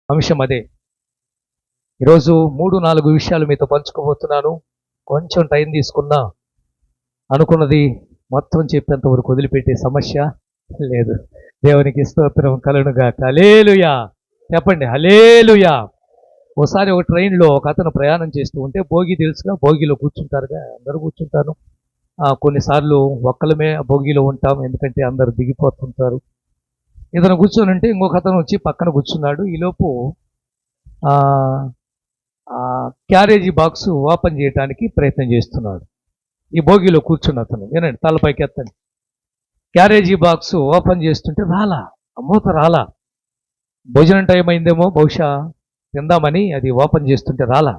అంశం అదే. ఈరోజు 3-4 విషయాలు మీతో పంచుకోబోతున్నాను. కొంచెం టైం తీసుకున్నా అనుకున్నది మొత్తం చెప్పేంత వరకు వదిలిపెట్టే సమస్య లేదు. దేవునికి స్తోత్రం కలుగునుగాక. హల్లెలూయా చెప్పండి, హల్లెలూయా. ఒకసారి ఒక ట్రైన్లో ఒక అతను ప్రయాణం చేస్తూ ఉంటే, భోగి తెలుసుగా, భోగిలో కూర్చుంటారుగా, అందరూ కూర్చుంటారు. కొన్నిసార్లు ఒక్కలమే భోగిలో ఉంటాం, ఎందుకంటే అందరు దిగిపోతుంటారు. ఇతను కూర్చొని ఉంటే ఇంకొక అతను వచ్చి పక్కన కూర్చున్నాడు. ఈలోపు క్యారేజీ బాక్స్ ఓపెన్ చేయడానికి ప్రయత్నం చేస్తున్నాడు. ఈ భోగిలో కూర్చున్న అతను, వినండి, తలపైకి ఎత్తండి. క్యారేజీ బాక్స్ ఓపెన్ చేస్తుంటే మూత రాలా. భోజనం టైం అయిందేమో బహుశా, తిందామని అది ఓపెన్ చేస్తుంటే రాలా.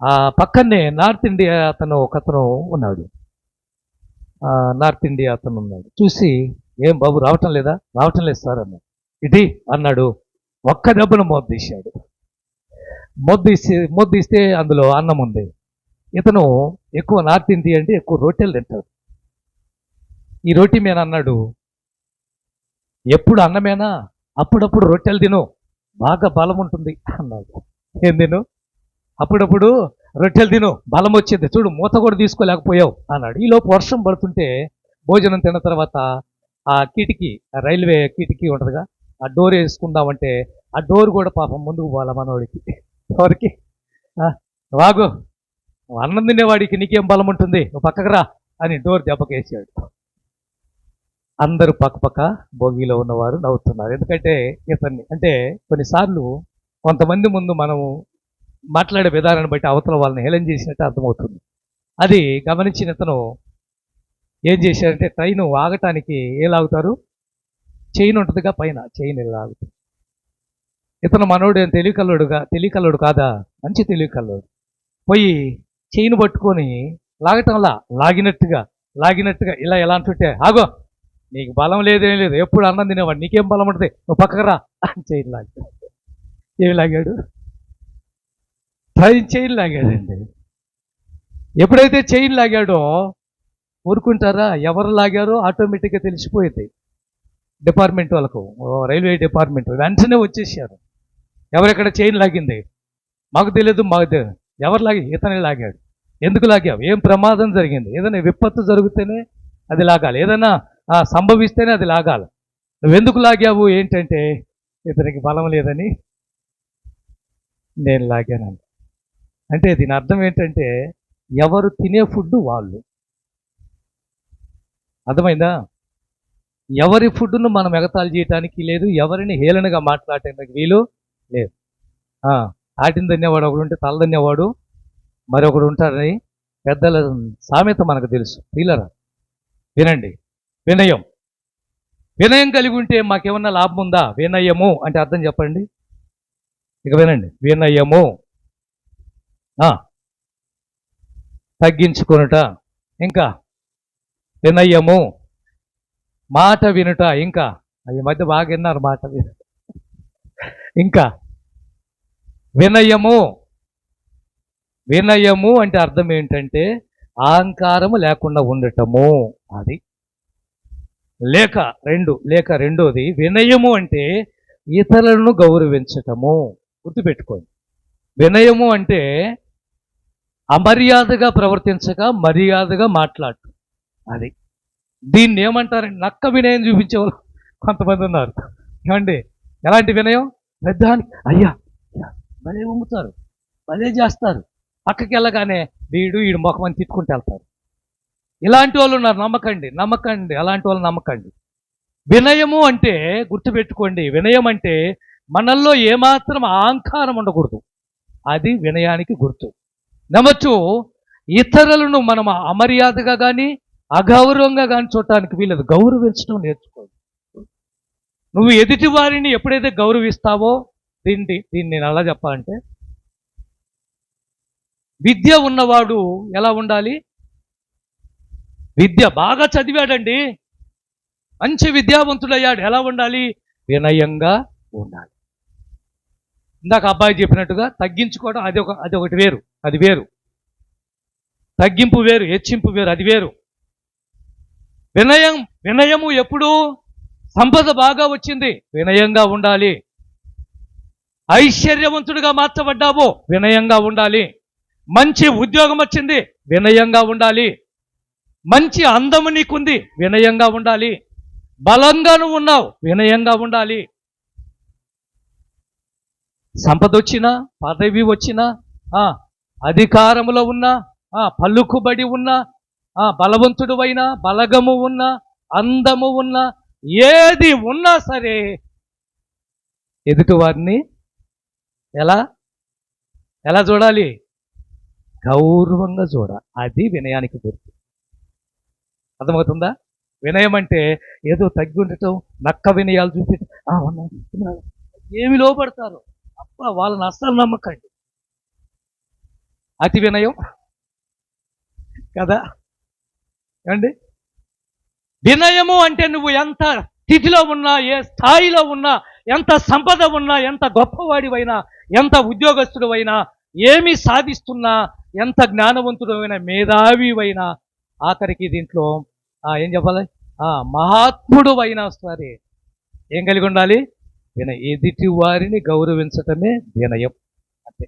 ఆ పక్కనే నార్త్ ఇండియా అతను ఒకతను ఉన్నాడు. నార్త్ ఇండియా అతను ఉన్నాడు. చూసి, ఏం బాబు రావటం లేదా? రావటం లేదు సార్ అన్నాడు. ఇది అన్నాడు. ఒక్క దెబ్బను మొద్దీశాడు. మొద్దీస్తే అందులో అన్నం ఉంది. ఇతను ఎక్కువ నార్త్ ఇండియా అంటే ఎక్కువ రొట్టెలు తింటాడు. ఈ రోటీ మీద అన్నాడు, ఎప్పుడు అన్నమేనా, అప్పుడప్పుడు రొట్టెలు తిను, బాగా బలం ఉంటుంది అన్నాడు. ఏం తిను? అప్పుడప్పుడు రొట్టెలు తిను, బలం వచ్చింది, చూడు మూత కూడా తీసుకోలేకపోయావు అన్నాడు. ఈలోపు వర్షం పడుతుంటే భోజనం తిన్న తర్వాత ఆ కిటికీ, రైల్వే కిటికీ ఉంటుందిగా, ఆ డోర్ వేసుకుందామంటే ఆ డోర్ కూడా పాపం ముందుకు పోవాల మనవాడికి. ఎవరికి? వాగు, అన్నం తినేవాడికి నీకేం బలం ఉంటుంది, నువ్వు పక్కకు రా అని డోర్ దెబ్బకేసాడు. అందరూ పక్క భోగిలో ఉన్నవారు నవ్వుతున్నారు. ఎందుకంటే ఇతన్ని, అంటే కొన్నిసార్లు కొంతమంది ముందు మనం మాట్లాడే విధానాన్ని బట్టి అవతల వాళ్ళని హేళన చేసినట్టు అర్థమవుతుంది. అది గమనించిన ఇతను ఏం చేశాడంటే, ట్రైన్ ఆగటానికి ఏ లాగుతారు, చైన్ ఉంటుందిగా పైన, చైన్ లాగుతారు. ఇతను మనోడు ఏం తెలియకల్లోడు కాదా, మంచి తెలియకల్లోడు. పోయి చైన్ పట్టుకొని లాగటంలా, లాగినట్టుగా ఇలా ఎలా అంటుంటే, ఆగో నీకు బలం లేదేం లేదు, ఎప్పుడు అన్నం తినేవాడు, నీకేం బలం ఉంటుంది, నువ్వు పక్కకు రా అని చైన్ లాగాడు. ఏమి లాగాడు? చైన్ లాగాడండి. ఎప్పుడైతే చైన్ లాగాడో ఊరుకుంటారా? ఎవరు లాగారో ఆటోమేటిక్గా తెలిసిపోయింది డిపార్ట్మెంట్ వాళ్ళకు, రైల్వే డిపార్ట్మెంట్ వెంటనే వచ్చేసారు. ఎవరెక్కడ చైన్ లాగింది మాకు తెలియదు, ఎవరు ఇతనే లాగాడు. ఎందుకు లాగావు? ఏం ప్రమాదం జరిగింది? ఏదైనా విపత్తు జరిగితేనే అది లాగాలి, ఏదైనా సంభవిస్తేనే అది లాగాలి. నువ్వెందుకు లాగావు? ఏంటంటే ఇతనికి బలం లేదని నేను లాగాను. అంటే దీని అర్థం ఏంటంటే, ఎవరు తినే ఫుడ్ వాళ్ళు. అర్థమైందా? ఎవరి ఫుడ్ను మనం ఎగతాళి చేయటానికి లేదు, ఎవరిని హేళనగా మాట్లాడటానికి వీలు లేదు. ఆటిని తినేవాడు ఒకడు ఉంటే తల తినేవాడు మరొకడు ఉంటాడని పెద్దల సామెత మనకు తెలుసు. వీళ్ళరా వినండి, వినయం కలిగి ఉంటే మాకేమన్నా లాభం ఉందా? వినయము అంటే అర్థం చెప్పండి. ఇక వినండి, వినయము తగ్గించుకొనుట, ఇంకా వినయము మాట వినుట, ఇంకా ఈ మధ్య బాగా విన్నారు మాట వినుట, ఇంకా వినయము అంటే అర్థం ఏంటంటే అహంకారము లేకుండా ఉండటము. అది లేక రెండోది వినయము అంటే ఇతరులను గౌరవించటము. గుర్తుపెట్టుకోండి, వినయము అంటే అమర్యాదగా ప్రవర్తించక మర్యాదగా మాట్లాడటం. అది దీన్ని ఏమంటారండి? నక్క వినయం చూపించేవాళ్ళు కొంతమంది ఉన్నారు. ఏమండి ఎలాంటి వినయం? పెద్దానికి అయ్యా భలే ఉమ్ముతారు, భలే చేస్తారు, పక్కకి వెళ్ళగానే వీడు ముఖం అని తిట్టుకుంటూ వెళ్తారు. ఇలాంటి వాళ్ళు ఉన్నారు. నమ్మకండి, అలాంటి వాళ్ళు నమ్మకండి. వినయము అంటే గుర్తుపెట్టుకోండి, వినయం అంటే మనల్లో ఏమాత్రం అహంకారం ఉండకూడదు. అది వినయానికి గుర్తు. నమ్మచ్చు, ఇతరులను మనం అమర్యాదగా కానీ అగౌరవంగా కానీ చూడటానికి వీలదు. గౌరవించడం నేర్చుకోండి. నువ్వు ఎదుటి వారిని ఎప్పుడైతే గౌరవిస్తావో, దీన్ని నేను అలా చెప్పాలంటే, విద్య ఉన్నవాడు ఎలా ఉండాలి? విద్య బాగా చదివాడండి, మంచి విద్యావంతుడయ్యాడు, ఎలా ఉండాలి? వినయంగా ఉండాలి. ఇందాక అబ్బాయి చెప్పినట్టుగా తగ్గించుకోవడం అదొకటి వేరు, అది వేరు. తగ్గింపు వేరు, హెచ్చింపు వేరు, అది వేరు. వినయము ఎప్పుడు? సంపద బాగా వచ్చింది, వినయంగా ఉండాలి. ఐశ్వర్యవంతుడిగా మార్చబడ్డావు, వినయంగా ఉండాలి. మంచి ఉద్యోగం వచ్చింది, వినయంగా ఉండాలి. మంచి అందము నీకుంది, వినయంగా ఉండాలి. బలంగా నువ్వు ఉన్నావు, వినయంగా ఉండాలి. సంపద వచ్చినా, పదవి వచ్చినా, అధికారములో ఉన్నా, పలుకుబడి ఉన్నా, బలవంతుడు అయినా, బలగము ఉన్నా, అందము ఉన్నా, ఏది ఉన్నా సరే ఎదుటివారిని ఎలా ఎలా చూడాలి? గౌరవంగా చూడాలి. అది వినయానికి గుర్తు. అర్థమవుతుందా? వినయం అంటే ఏదో తగ్గి ఉండటం, నక్క వినయాలు చూపించడం, ఏమి లోపడతారు అప్ప, వాళ్ళని అస్సలు నమ్మకండి. అతి వినయం కదా అండి. వినయము అంటే నువ్వు ఎంత స్థితిలో ఉన్నా, ఏ స్థాయిలో ఉన్నా, ఎంత సంపద ఉన్నా, ఎంత గొప్పవాడివైనా, ఎంత ఉద్యోగస్తుడివైనా, ఏమి సాధిస్తున్నా, ఎంత జ్ఞానవంతుడైనా, మేధావివైనా, ఆఖరికి దీంట్లో ఏం చెప్పాలి, మహాత్ముడు అయినా సరే ఏం కలిగి ఉండాలి? ఎదుటి వారిని గౌరవించటమే వినయం. అంతే.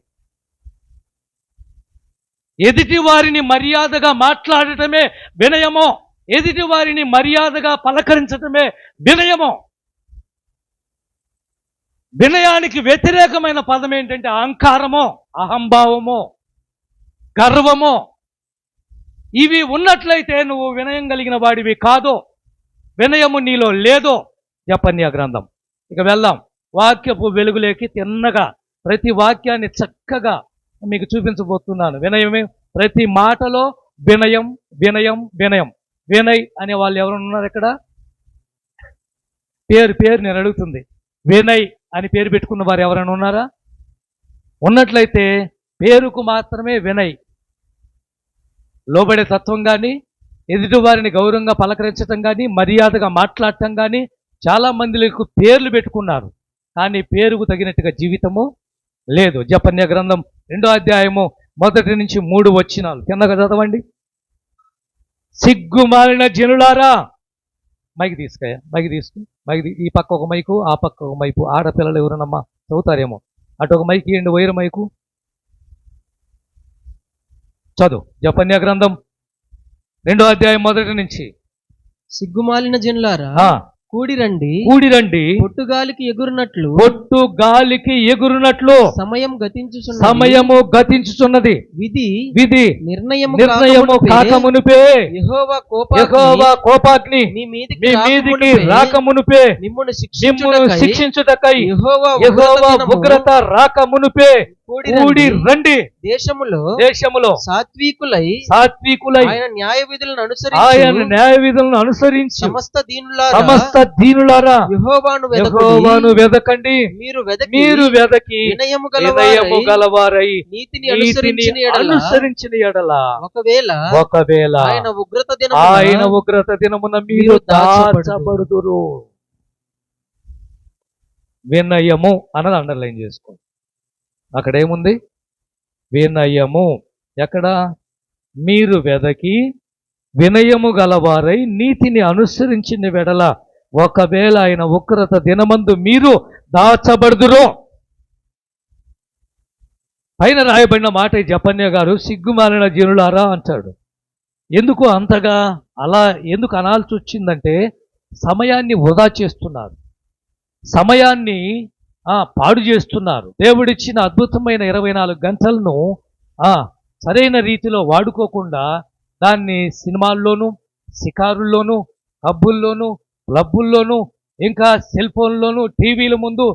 ఎదుటి వారిని మర్యాదగా మాట్లాడటమే వినయమో, ఎదుటి వారిని మర్యాదగా పలకరించటమే వినయమో. వినయానికి వ్యతిరేకమైన పదం ఏంటంటే అహంకారమో, అహంభావమో, గర్వమో. ఇవి ఉన్నట్లయితే నువ్వు వినయం కలిగిన వాడివి కాదో, వినయము నీలో లేదో. జపన్య గ్రంథం. ఇక వెళ్దాం. వాక్యపు వెలుగులేకి తిన్నగా ప్రతి వాక్యాన్ని చక్కగా మీకు చూపించబోతున్నాను. వినయమే ప్రతి మాటలో వినయం, వినయం, వినయం. వినయ్ అనే వాళ్ళు ఎవరు ఉన్నారు ఇక్కడ? పేరు నేను అడుగుతుంది. వినయ్ అని పేరు పెట్టుకున్న వారు ఎవరైనా ఉన్నారా? ఉన్నట్లయితే పేరుకు మాత్రమే వినయ్. లోబడే తత్వం కానీ, ఎదుటి వారిని గౌరవంగా పలకరించటం కానీ, మర్యాదగా మాట్లాడటం కానీ, చాలా మందిలకు పేర్లు పెట్టుకున్నారు, కానీ పేరుకు తగినట్టుగా జీవితము లేదు. జపన్య గ్రంథం 2వ అధ్యాయము 1 నుంచి 3 వచనాలు కిందగా చదవండి. సిగ్గుమాలిన జనులారా, మైకి తీసుకు మైకి, ఈ పక్క ఒక మైకు, ఆ పక్క ఒక మైకు. ఆడపిల్లలు ఎవరనమ్మా చదువుతారేమో. అటు ఒక మైకి ఇవ్వండి, వైరు మైకు. చదువు. జపన్య గ్రంథం 2వ అధ్యాయం 1 నుంచి. సిగ్గుమాలిన జనులారా, కూడిరండి, పొట్టుగాలికి ఎగురునట్లు సమయము గతించుచున్నది. విధి నిర్ణయము కాకమునుపే యెహోవా కోపాగ్ని మీ మీదికి రాకమునుపే, మిమ్మును శిక్షించుటకై యెహోవా ఉగ్రత రాకమునుపే కూడి రండి. దేశములో సాత్వికులై ఆయన న్యాయ విధులను అనుసరించి సమస్త దీనులారా యెహోవాను వెదకండి. మీరు వెదకి వినయము గలవారై నీతిని అనుసరించిన ఎడల ఒకవేళ ఆయన ఉగ్రత దినమున మీరు దాచబడుదురు. వినయము అన్నది అండర్లైన్ చేసుకోండి. అక్కడ ఏముంది? వినయము. ఎక్కడ? మీరు వెదకి వినయము గలవారై నీతిని అనుసరించిన వెడల ఒకవేళ ఆయన ఉగ్రత దినమందు మీరు దాచబడుదురు. పైన రాయబడిన మాట జపన్య గారు సిగ్గుమాలిన జనులారా అంటాడు. ఎందుకు అంతగా అలా ఎందుకు అనాల్సి వచ్చిందంటే, సమయాన్ని వృధా చేస్తున్నారు, సమయాన్ని పాడు చేస్తున్నారు. దేవుడిచ్చిన అద్భుతమైన 24 గంటలను సరైన రీతిలో వాడుకోకుండా దాన్ని సినిమాల్లోనూ, షికారుల్లోనూ, పబ్బుల్లోనూ, క్లబ్బుల్లోనూ, ఇంకా సెల్ ఫోన్లోనూ, టీవీల ముందు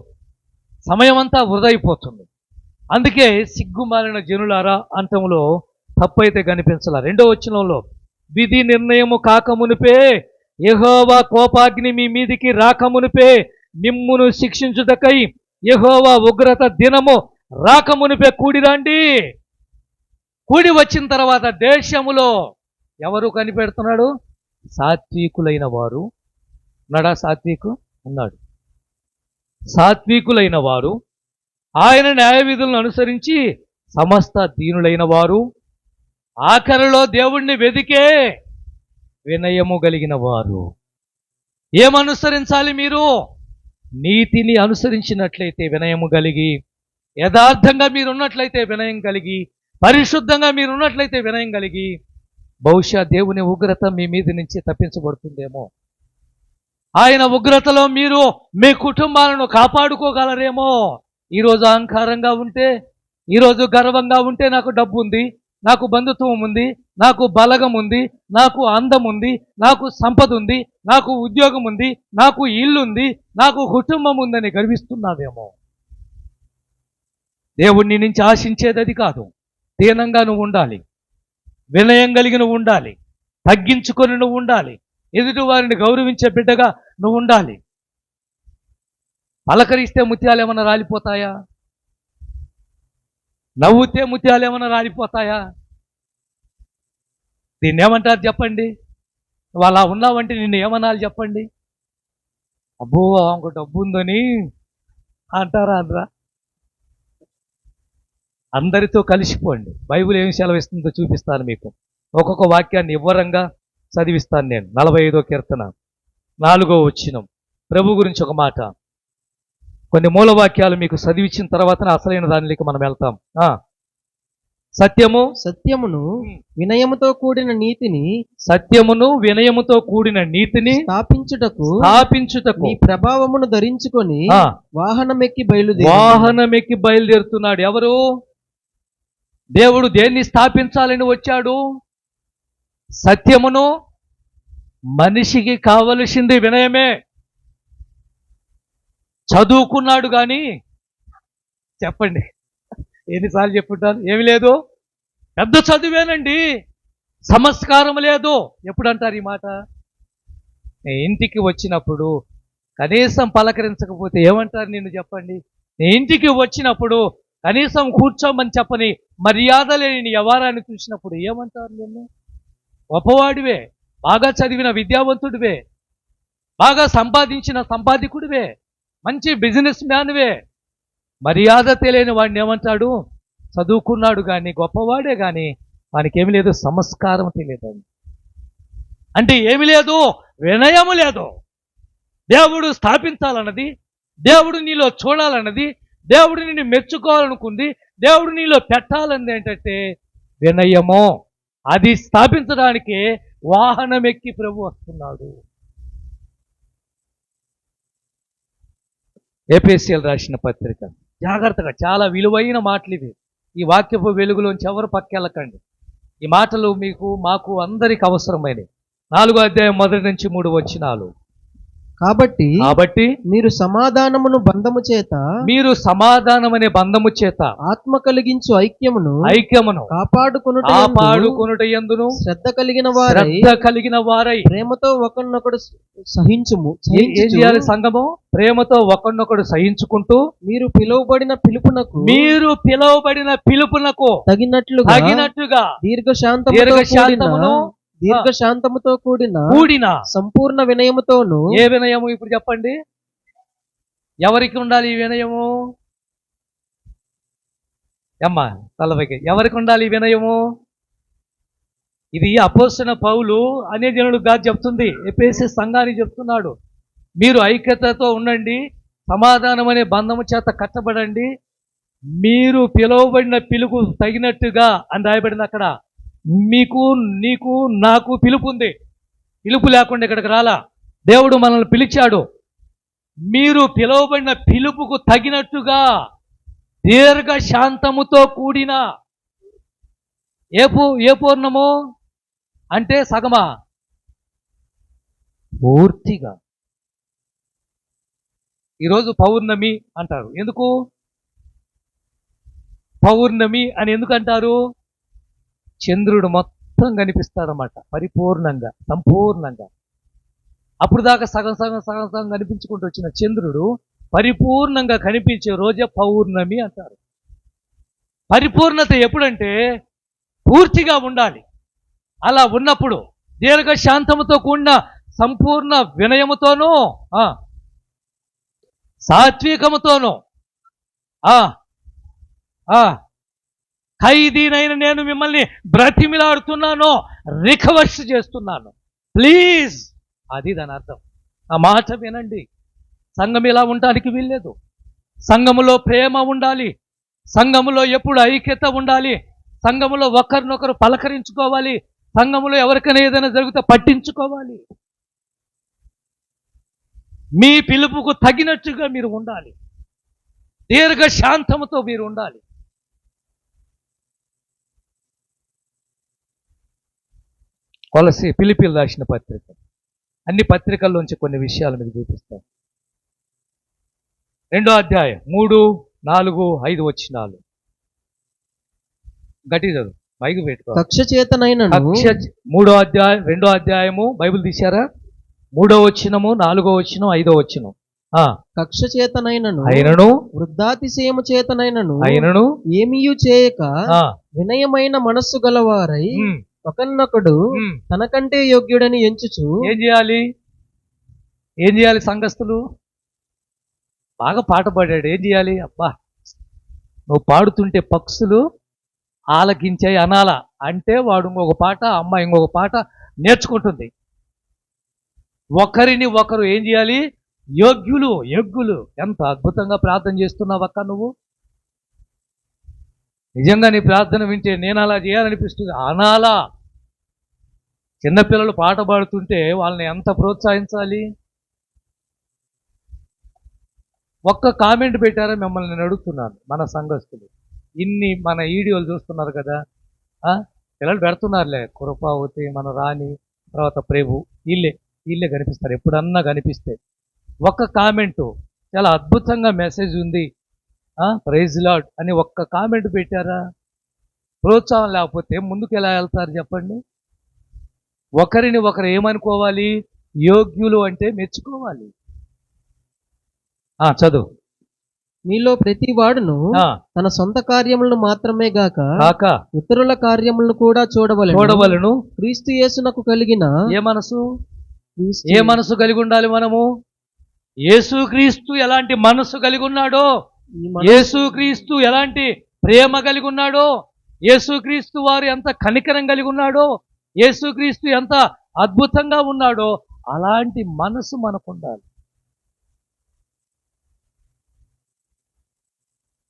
సమయం అంతా వృధా అయిపోతుంది. అందుకే సిగ్గుమాలిన జనులారా అంతంలో తప్పైతే కనిపించాల. 2వ వచనంలో విధి నిర్ణయము కాకమునిపే యెహోవా కోపాగ్ని మీ మీదికి రాకమునిపే మిమ్మును శిక్షించుటకై యెహోవా ఉగ్రత దినము రాకమునిపే కూడిరండి. కూడి వచ్చిన తర్వాత దేశములో ఎవరు కనిపెడుతున్నాడు? సాత్వికులైన వారు ఉన్నాడా? ఉన్నాడు. సాత్వికులైన వారు, ఆయన న్యాయ విధులను అనుసరించి సమస్త దీనులైన వారు, ఆఖరిలో దేవుణ్ణి వెదికే వినయము కలిగిన వారు. ఏమనుసరించాలి మీరు? నీతిని అనుసరించినట్లయితే వినయము కలిగి యథార్థంగా మీరున్నట్లయితే వినయం కలిగి, పరిశుద్ధంగా మీరున్నట్లయితే వినయం కలిగి, బహుశా దేవుని ఉగ్రత మీ మీద నుంచి తప్పించబడుతుందేమో. ఆయన ఉగ్రతలో మీరు మీ కుటుంబాలను కాపాడుకోగలరేమో. ఈరోజు అహంకారంగా ఉంటే, ఈరోజు గర్వంగా ఉంటే, నాకు డబ్బు ఉంది, నాకు బంధుత్వం ఉంది, నాకు బలగం ఉంది, నాకు అందం ఉంది, నాకు సంపద ఉంది, నాకు ఉద్యోగం ఉంది, నాకు ఇల్లు ఉంది, నాకు కుటుంబం ఉందని గర్విస్తున్నావేమో. దేవుణ్ణి నుంచి ఆశించేది అది కాదు. దీనంగా నువ్వు ఉండాలి, వినయం కలిగి నువ్వు ఉండాలి, తగ్గించుకొని నువ్వు ఉండాలి, ఎదుటి వారిని గౌరవించే బిడ్డగా నువ్వు ఉండాలి. పలకరిస్తే ముత్యాలు ఏమైనా రాలిపోతాయా? నవ్వుతే ముత్యాలు ఏమైనా రాలిపోతాయా? దీన్ని ఏమంటారు చెప్పండి? నువ్వు అలా ఉన్నావంటే నిన్ను ఏమనాలి చెప్పండి? అబ్బో ఆమెకు డబ్బు ఉందని అంటారా అనరా? అందరితో కలిసిపోండి. బైబిల్ ఏమి సెలవిస్తుందో చూపిస్తాను మీకు. ఒక్కొక్క వాక్యాన్ని వివరంగా చదివిస్తాను నేను. 45వ కీర్తన 4వ వచనం. ప్రభు గురించి ఒక మాట, కొన్ని మూలవాక్యాలు మీకు చదివించిన తర్వాత అసలైన దానిలోకి మనం వెళ్తాం. సత్యమును వినయముతో కూడిన నీతిని, సత్యమును వినయముతో కూడిన నీతిని స్థాపించుటకు నీ ప్రభావమును ధరించుకొని వాహనమెక్కి బయలుదేరుతున్నాడు. ఎవరు? దేవుడు దేన్ని స్థాపించాలని వచ్చాడు? సత్యమును. మనిషికి కావలసింది వినయమే. చదువుకున్నాడు కానీ, చెప్పండి ఎన్నిసార్లు చెప్పుంటాను, ఏమి లేదు, పెద్ద చదువేనండి, సంస్కారం లేదు. ఎప్పుడు అంటారు ఈ మాట? ఇంటికి వచ్చినప్పుడు కనీసం పలకరించకపోతే ఏమంటారు నిన్ను చెప్పండి? ఇంటికి వచ్చినప్పుడు కనీసం కూర్చోమని చెప్పని మర్యాద లేని వ్యవహారాన్ని చూసినప్పుడు ఏమంటారు నిన్ను? గొప్పవాడివే, బాగా చదివిన విద్యావంతుడివే, బాగా సంపాదించిన సంపాదికుడివే, మంచి బిజినెస్ మ్యాన్వే. మర్యాద తెలియని వాడిని ఏమంటాడు? చదువుకున్నాడు కానీ, గొప్పవాడే కానీ వానికి ఏమి లేదు, సంస్కారం తెలియదండి. అంటే ఏమి లేదు, వినయము లేదు. దేవుడు స్థాపించాలన్నది, దేవుడు నీలో చూడాలన్నది, దేవుడు నిన్ను మెచ్చుకోవాలనుకుంది, దేవుడు నీలో పెట్టాలన్నది ఏంటంటే వినయము. అది స్థాపించడానికి వాహనం ఎక్కి ప్రభు వస్తున్నాడు. ఎఫెసీయులకు రాసిన పత్రిక, జాగ్రత్తగా, చాలా విలువైన మాటలు ఇవి. ఈ వాక్యపు వెలుగులోంచి ఎవరు పక్కెళ్ళకండి. ఈ మాటలు మీకు, మాకు, అందరికి అవసరమైనవి. 4వ అధ్యాయం 1 నుంచి 3 వచనాలు. కాబట్టి మీరు సమాధానమును బంధము చేత, మీరు సమాధానమనే బంధము చేత ఆత్మ కలిగించు ఐక్యమును కాపాడుకొనుట యందును శ్రద్ధ కలిగిన వారై ప్రేమతో ఒకరినొకడు సహించుము. ఏం చేయాలి సంఘము? ప్రేమతో ఒకరినొకడు సహించుకుంటూ మీరు పిలువబడిన పిలుపునకు తగినట్లుగా దీర్ఘశాంతముతో కూడిన సంపూర్ణ వినయముతోను. ఏ వినయము ఇప్పుడు చెప్పండి? ఎవరికి ఉండాలి ఈ వినయము? అమ్మా తలపైకి, ఎవరికి ఉండాలి ఈ వినయము? ఇది అపోస్తలుడైన పౌలు అనే జనులకు కాదు చెప్తుంది, ఎఫెసీ సంఘానికి చెప్తున్నాడు. మీరు ఐక్యతతో ఉండండి, సమాధానం అనే బంధము చేత కట్టబడండి, మీరు పిలువబడిన పిలుపు తగినట్టుగా అని రాయబడింది అక్కడ. మీకు, నీకు, నాకు పిలుపు ఉంది. పిలుపు లేకుండా ఇక్కడికి రాలా. దేవుడు మనల్ని పిలిచాడు. మీరు పిలువబడిన పిలుపుకు తగినట్టుగా దీర్ఘశాంతముతో కూడిన, ఏ పూర్ణము అంటే సగమా? పూర్తిగా. ఈరోజు పౌర్ణమి అంటారు. ఎందుకు పౌర్ణమి అని ఎందుకు అంటారు? చంద్రుడు మొత్తం కనిపిస్తాడన్నమాట, పరిపూర్ణంగా, సంపూర్ణంగా. అప్పుడు దాకా సగం సగం సగం సగం కనిపించుకుంటూ వచ్చిన చంద్రుడు పరిపూర్ణంగా కనిపించే రోజే పౌర్ణమి అంటారు. పరిపూర్ణత ఎప్పుడంటే పూర్తిగా ఉండాలి. అలా ఉన్నప్పుడు దీర్ఘశాంతముతో కూడిన సంపూర్ణ వినయముతోనూ సాత్వికముతోనూ ఖైదీనైన నేను మిమ్మల్ని బ్రతిమిలాడుతున్నాను, రికవర్స్ చేస్తున్నాను, ప్లీజ్. అది దాని అర్థం. ఆ మాట వినండి. సంఘం ఇలా ఉండడానికి వీల్లేదు. సంఘములో ప్రేమ ఉండాలి, సంఘములో ఎప్పుడు ఐక్యత ఉండాలి, సంఘములో ఒకరినొకరు పలకరించుకోవాలి, సంఘములో ఎవరికైనా ఏదైనా జరిగితే పట్టించుకోవాలి. మీ పిలుపుకు తగినట్టుగా మీరు ఉండాలి, దీర్ఘ శాంతముతో మీరు ఉండాలి. కొలసి పిలిపిలు రాసిన పత్రిక, అన్ని పత్రికల్లోంచి కొన్ని విషయాలు మీకు చూపిస్తాను. 2వ అధ్యాయం 3, 4, 5 వచనాలు గట్టిగా చదువు, మైకు పెట్టుకో. కక్ష చేతనైనను 3వ అధ్యాయం 2వ అధ్యాయము బైబిల్ తీశారా? 3వ వచనము, 4వ వచనం, 5వ వచనం. కక్ష చేతనైనను అయినను వృద్ధాతిశయము చేతనైనను అయినను ఏమీయు చేయక వినయమైన మనస్సు గలవారై ఒకనొకడు తనకంటే యోగ్యుడని ఎంచుచు. ఏం చేయాలి సంఘస్థులు? బాగా పాట పాడాడు, ఏం చేయాలి? అబ్బా, నువ్వు పాడుతుంటే పక్షులు ఆలకించాయి అనాలా అంటే వాడు ఇంకొక పాట, అమ్మ ఇంకొక పాట నేర్చుకుంటుంది. ఒకరిని ఒకరు ఏం చేయాలి? యోగ్యులు. ఎంత అద్భుతంగా ప్రార్థన చేస్తున్నావు అక్క నువ్వు. నిజంగా నీ ప్రార్థన వింటే నేను అలా చేయాలనిపిస్తుంది అనాలా. చిన్నపిల్లలు పాట పాడుతుంటే వాళ్ళని ఎంత ప్రోత్సహించాలి. ఒక్క కామెంట్ పెట్టారా మిమ్మల్ని నేను అడుగుతున్నాను, మన సంఘస్థులు ఇన్ని మన వీడియోలు చూస్తున్నారు కదా, పిల్లలు పెడుతున్నారులే, కృపావతి, మన రాణి, తర్వాత ప్రేభు, వీళ్ళే కనిపిస్తారు. ఎప్పుడన్నా కనిపిస్తే ఒక్క కామెంటు, చాలా అద్భుతంగా మెసేజ్ ఉంది, ప్రైజ్ లార్డ్ అని ఒక్క కామెంట్ పెట్టారా? ప్రోత్సాహం లేకపోతే ముందుకు ఎలా వెళ్తారు చెప్పండి? ఒకరిని ఒకరు ఏమనుకోవాలి? యోగ్యులు అంటే మెచ్చుకోవాలి. చదువు. మీలో ప్రతి వాడును తన సొంత కార్యములను మాత్రమే గాక ఇతరుల కార్యములను కూడా చూడవలెను. క్రీస్తు యేసునకు కలిగిన ఏ మనసు కలిగి ఉండాలి మనము? యేసుక్రీస్తు ఎలాంటి మనసు కలిగి ఉన్నాడో, యేసుక్రీస్తు ఎలాంటి ప్రేమ కలిగి ఉన్నాడో, యేసుక్రీస్తు వారు ఎంత కనికరం కలిగి ఉన్నాడో, యేసుక్రీస్తు ఎంత అద్భుతంగా ఉన్నాడో అలాంటి మనసు మనకు ఉండాలి.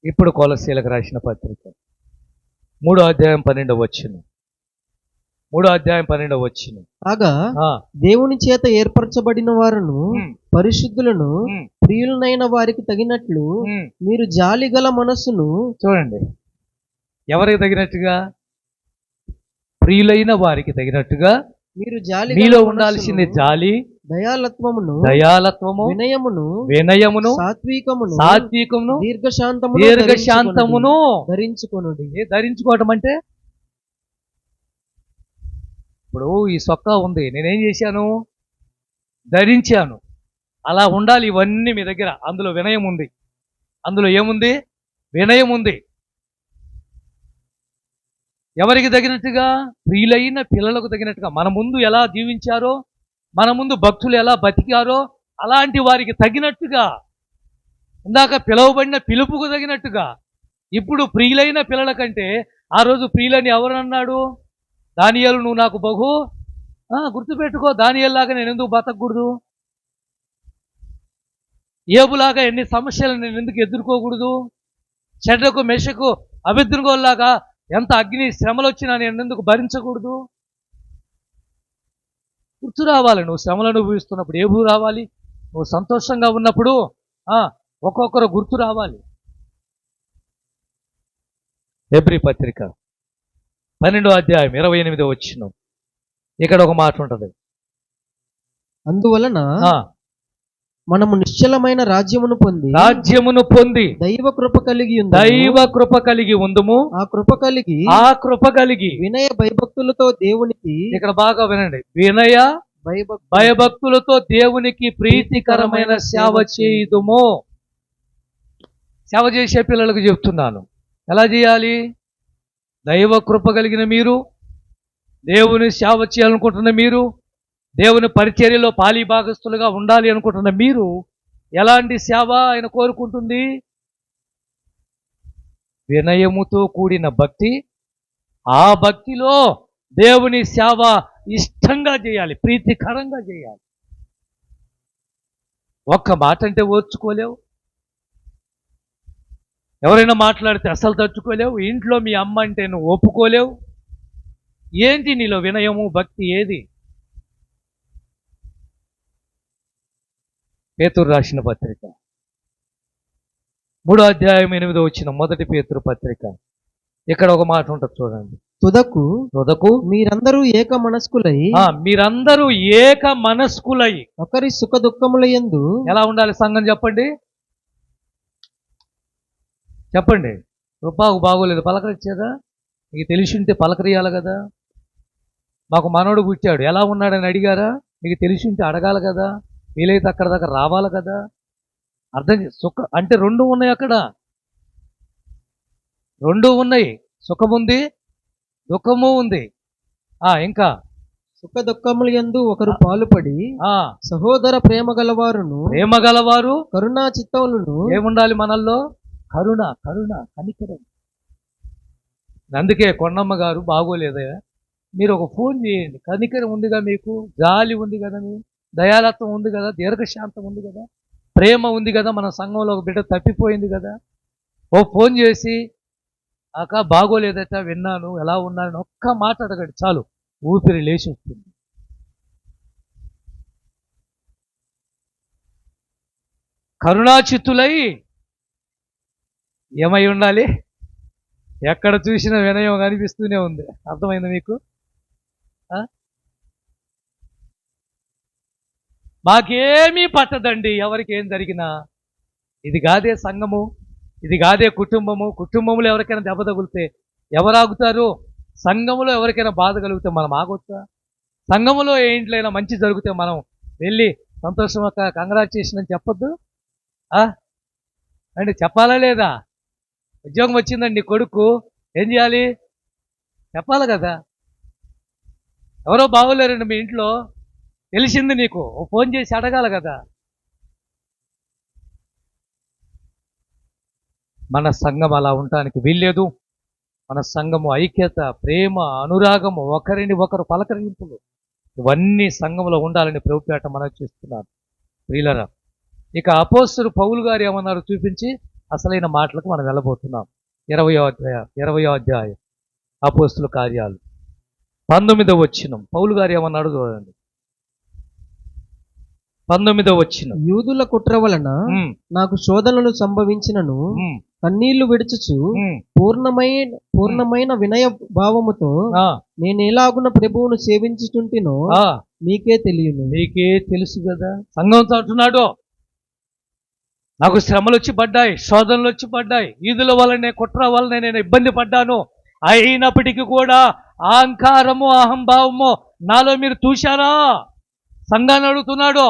ఇప్పుడు కొలస్సీలకు రాసిన పత్రిక 3వ అధ్యాయం 12వ వచనం. 3వ అధ్యాయం 12వ వచనం. కాగా దేవుని చేత ఏర్పరచబడిన వారును పరిశుద్ధులను ప్రియులనైన వారికి తగినట్లు మీరు జాలి గల మనస్సును. చూడండి, ఎవరికి తగినట్టుగా? ప్రియులైన వారికి తగినట్టుగా మీరు జాలి, మీలో ఉండాల్సింది జాలి, దయాలత్వము, వినయమును, సాత్వికమును, దీర్ఘశాంతమును ధరించుకొనుడి. ధరించుకోవటం అంటే ఇప్పుడు ఈ సొక్కా ఉంది, నేనేం చేశాను? ధరించాను. అలా ఉండాలి ఇవన్నీ మీ దగ్గర. అందులో వినయం ఉంది. అందులో ఏముంది? వినయం ఉంది. ఎవరికి తగినట్టుగా? ప్రియులైన పిల్లలకు తగినట్టుగా. మన ముందు ఎలా జీవించారో, మన ముందు భక్తులు ఎలా బతికారో అలాంటి వారికి తగినట్టుగా, ఇందాక పిలువబడిన పిలుపుకు తగినట్టుగా. ఇప్పుడు ప్రియులైన పిల్లల కంటే ఆ రోజు ప్రియులని ఎవరన్నాడు? దానియేలు, నువ్వు నాకు బహు గుర్తుపెట్టుకో, దానియేలులాగా నేను ఎందుకు బతకూడదు? ఏబులాగా ఎన్ని సమస్యలు నేను ఎందుకు ఎదుర్కోకూడదు? షడ్రకు, మెషకు, అబేద్నెగోలాగా ఎంత అగ్ని శ్రమలు వచ్చినా నేను ఎందుకు భరించకూడదు? గుర్తు రావాలి. నువ్వు శ్రమలు అనుభవిస్తున్నప్పుడు ఏబు రావాలి, నువ్వు సంతోషంగా ఉన్నప్పుడు ఒక్కొక్కరు గుర్తు రావాలి. హెబ్రీ పత్రిక 12వ అధ్యాయం 28వ వచనం. ఇక్కడ ఒక మాట ఉంటుంది. అందువలన మనము నిశ్చలమైన రాజ్యమును పొంది దైవ కృప కలిగి ఉందుము. ఆ కృప కలిగి వినయ భయభక్తులతో దేవునికి, ఇక్కడ బాగా వినండి, వినయ భయభక్తులతో దేవునికి ప్రీతికరమైన సేవ చేయుదుము. సేవ చేసే పిల్లలకు చెప్తున్నాను, ఎలా చేయాలి? దైవ కృప కలిగిన మీరు, దేవుని సేవ చేయాలనుకుంటున్న మీరు, దేవుని పరిచర్యలో పాలి భాగస్తులుగా ఉండాలి అనుకుంటున్న మీరు, ఎలాంటి సేవ ఆయన కోరుకుంటుంది? వినయముతో కూడిన భక్తి. ఆ భక్తిలో దేవుని సేవ ఇష్టంగా చేయాలి, ప్రీతికరంగా చేయాలి. ఒక్క మాట అంటే ఓర్చుకోలేవు. ఎవరైనా మాట్లాడితే అసలు తట్టుకోలేవు. ఇంట్లో మీ అమ్మ అంటే నువ్వు ఒప్పుకోలేవు. ఏంటి నీలో వినయము, భక్తి ఏది? పేతురు రాసిన పత్రిక 3వ అధ్యాయం 8వ వచనం, మొదటి పేతురు పత్రిక. ఇక్కడ ఒక మాట ఉంటుంది చూడండి. తుదకు మీరందరూ ఏక మనస్కులై, మీరందరూ ఏక మనస్కులై ఒకరి సుఖ దుఃఖముల యందు ఎలా ఉండాలి సంఘం? చెప్పండి చెప్పండి. రూపాకు బాగోలేదు, పలకరించేదా? మీకు తెలిసి ఉంటే పలకరియాలి కదా. మాకు మనోడు పుట్టాడు, ఎలా ఉన్నాడని అడిగారా? మీకు తెలిసి ఉంటే అడగాలి కదా. వీలైతే అక్కడ దాకా రావాలి కదా. అర్థం సుఖ అంటే రెండు ఉన్నాయి అక్కడ, రెండు ఉన్నాయి. సుఖముంది, దుఃఖము ఉంది. ఇంకా సుఖ దుఃఖముల యందు ఒకరు పాలుపడి సహోదర ప్రేమ గలవారు కరుణా చిత్తములను. ఏముండాలి మనల్లో? కరుణ, కనికరం. అందుకే కొండమ్మ గారు బాగోలేదా, మీరు ఒక ఫోన్ చేయండి. కనికరం ఉందిగా మీకు, జాలి ఉంది కదా, మీ దయాలత్వం ఉంది కదా, దీర్ఘశాంతం ఉంది కదా, ప్రేమ ఉంది కదా. మన సంఘంలో ఒక బిడ్డ తప్పిపోయింది కదా, ఓ ఫోన్ చేసి అక్క బాగోలేదట, విన్నాను, ఎలా ఉన్నానని ఒక్క మాట అడగండి చాలు, ఊపిరి లేచి వస్తుంది. కరుణాచిత్తులై ఏమై ఉండాలి? ఎక్కడ చూసిన వినయం కనిపిస్తూనే ఉంది. అర్థమైంది మీకు? మాకేమీ పట్టదండి ఎవరికి ఏం జరిగినా. ఇది కాదే సంఘము, ఇది కాదే కుటుంబము. కుటుంబంలో ఎవరికైనా దెబ్బ తగిలితే ఎవరు ఆగుతారు? సంఘములో ఎవరికైనా బాధ కలిగితే మనం ఆగొచ్చా? సంఘములో ఏ ఇంట్లైనా మంచి జరిగితే మనం వెళ్ళి సంతోషం ఒక కంగ్రాచులేషన్ అని చెప్పొద్దు అండి? చెప్పాలా లేదా? ఉద్యోగం వచ్చిందండి కొడుకు, ఏం చేయాలి? చెప్పాలి కదా. ఎవరో బాగోలేరండి మీ ఇంట్లో, తెలిసింది నీకు, ఫోన్ చేసి అడగాలి కదా. మన సంఘం అలా ఉండటానికి వీల్లేదు. మన సంఘము ఐక్యత, ప్రేమ, అనురాగము, ఒకరిని ఒకరు పలకరింపులు, ఇవన్నీ సంఘంలో ఉండాలని ప్రభుపేట మనకు చేస్తున్నారు ప్రియులరా. ఇక అపోస్తలుడు పౌలు గారు ఏమన్నారు చూపించి అసలైన మాటలకు మనం వెళ్ళబోతున్నాం. 20వ అధ్యాయం అపోస్తలుల కార్యాలు 19వ వచనం పౌలు గారు ఏమన్నాడు చూడండి. 19వ వచనం, యూదుల కుట్ర వలన నాకు శోధనలు సంభవించినను కన్నీళ్లు విడుచుచు పూర్ణమైన వినయ భావముతో నేను ఎలాగున ప్రభువును సేవించుచుంటినో మీకే తెలియను. మీకే తెలుసు కదా. సంఘంతో అంటున్నాడు, నాకు శ్రమలు వచ్చి పడ్డాయి, శోధనలు వచ్చి పడ్డాయి, ఈదుల వలనే కుట్ర వలనే నేను ఇబ్బంది పడ్డాను. అయినప్పటికీ కూడా అహంకారము, అహంభావము నాలో మీరు చూశారా? సంఘాన్ని అడుగుతున్నాడు.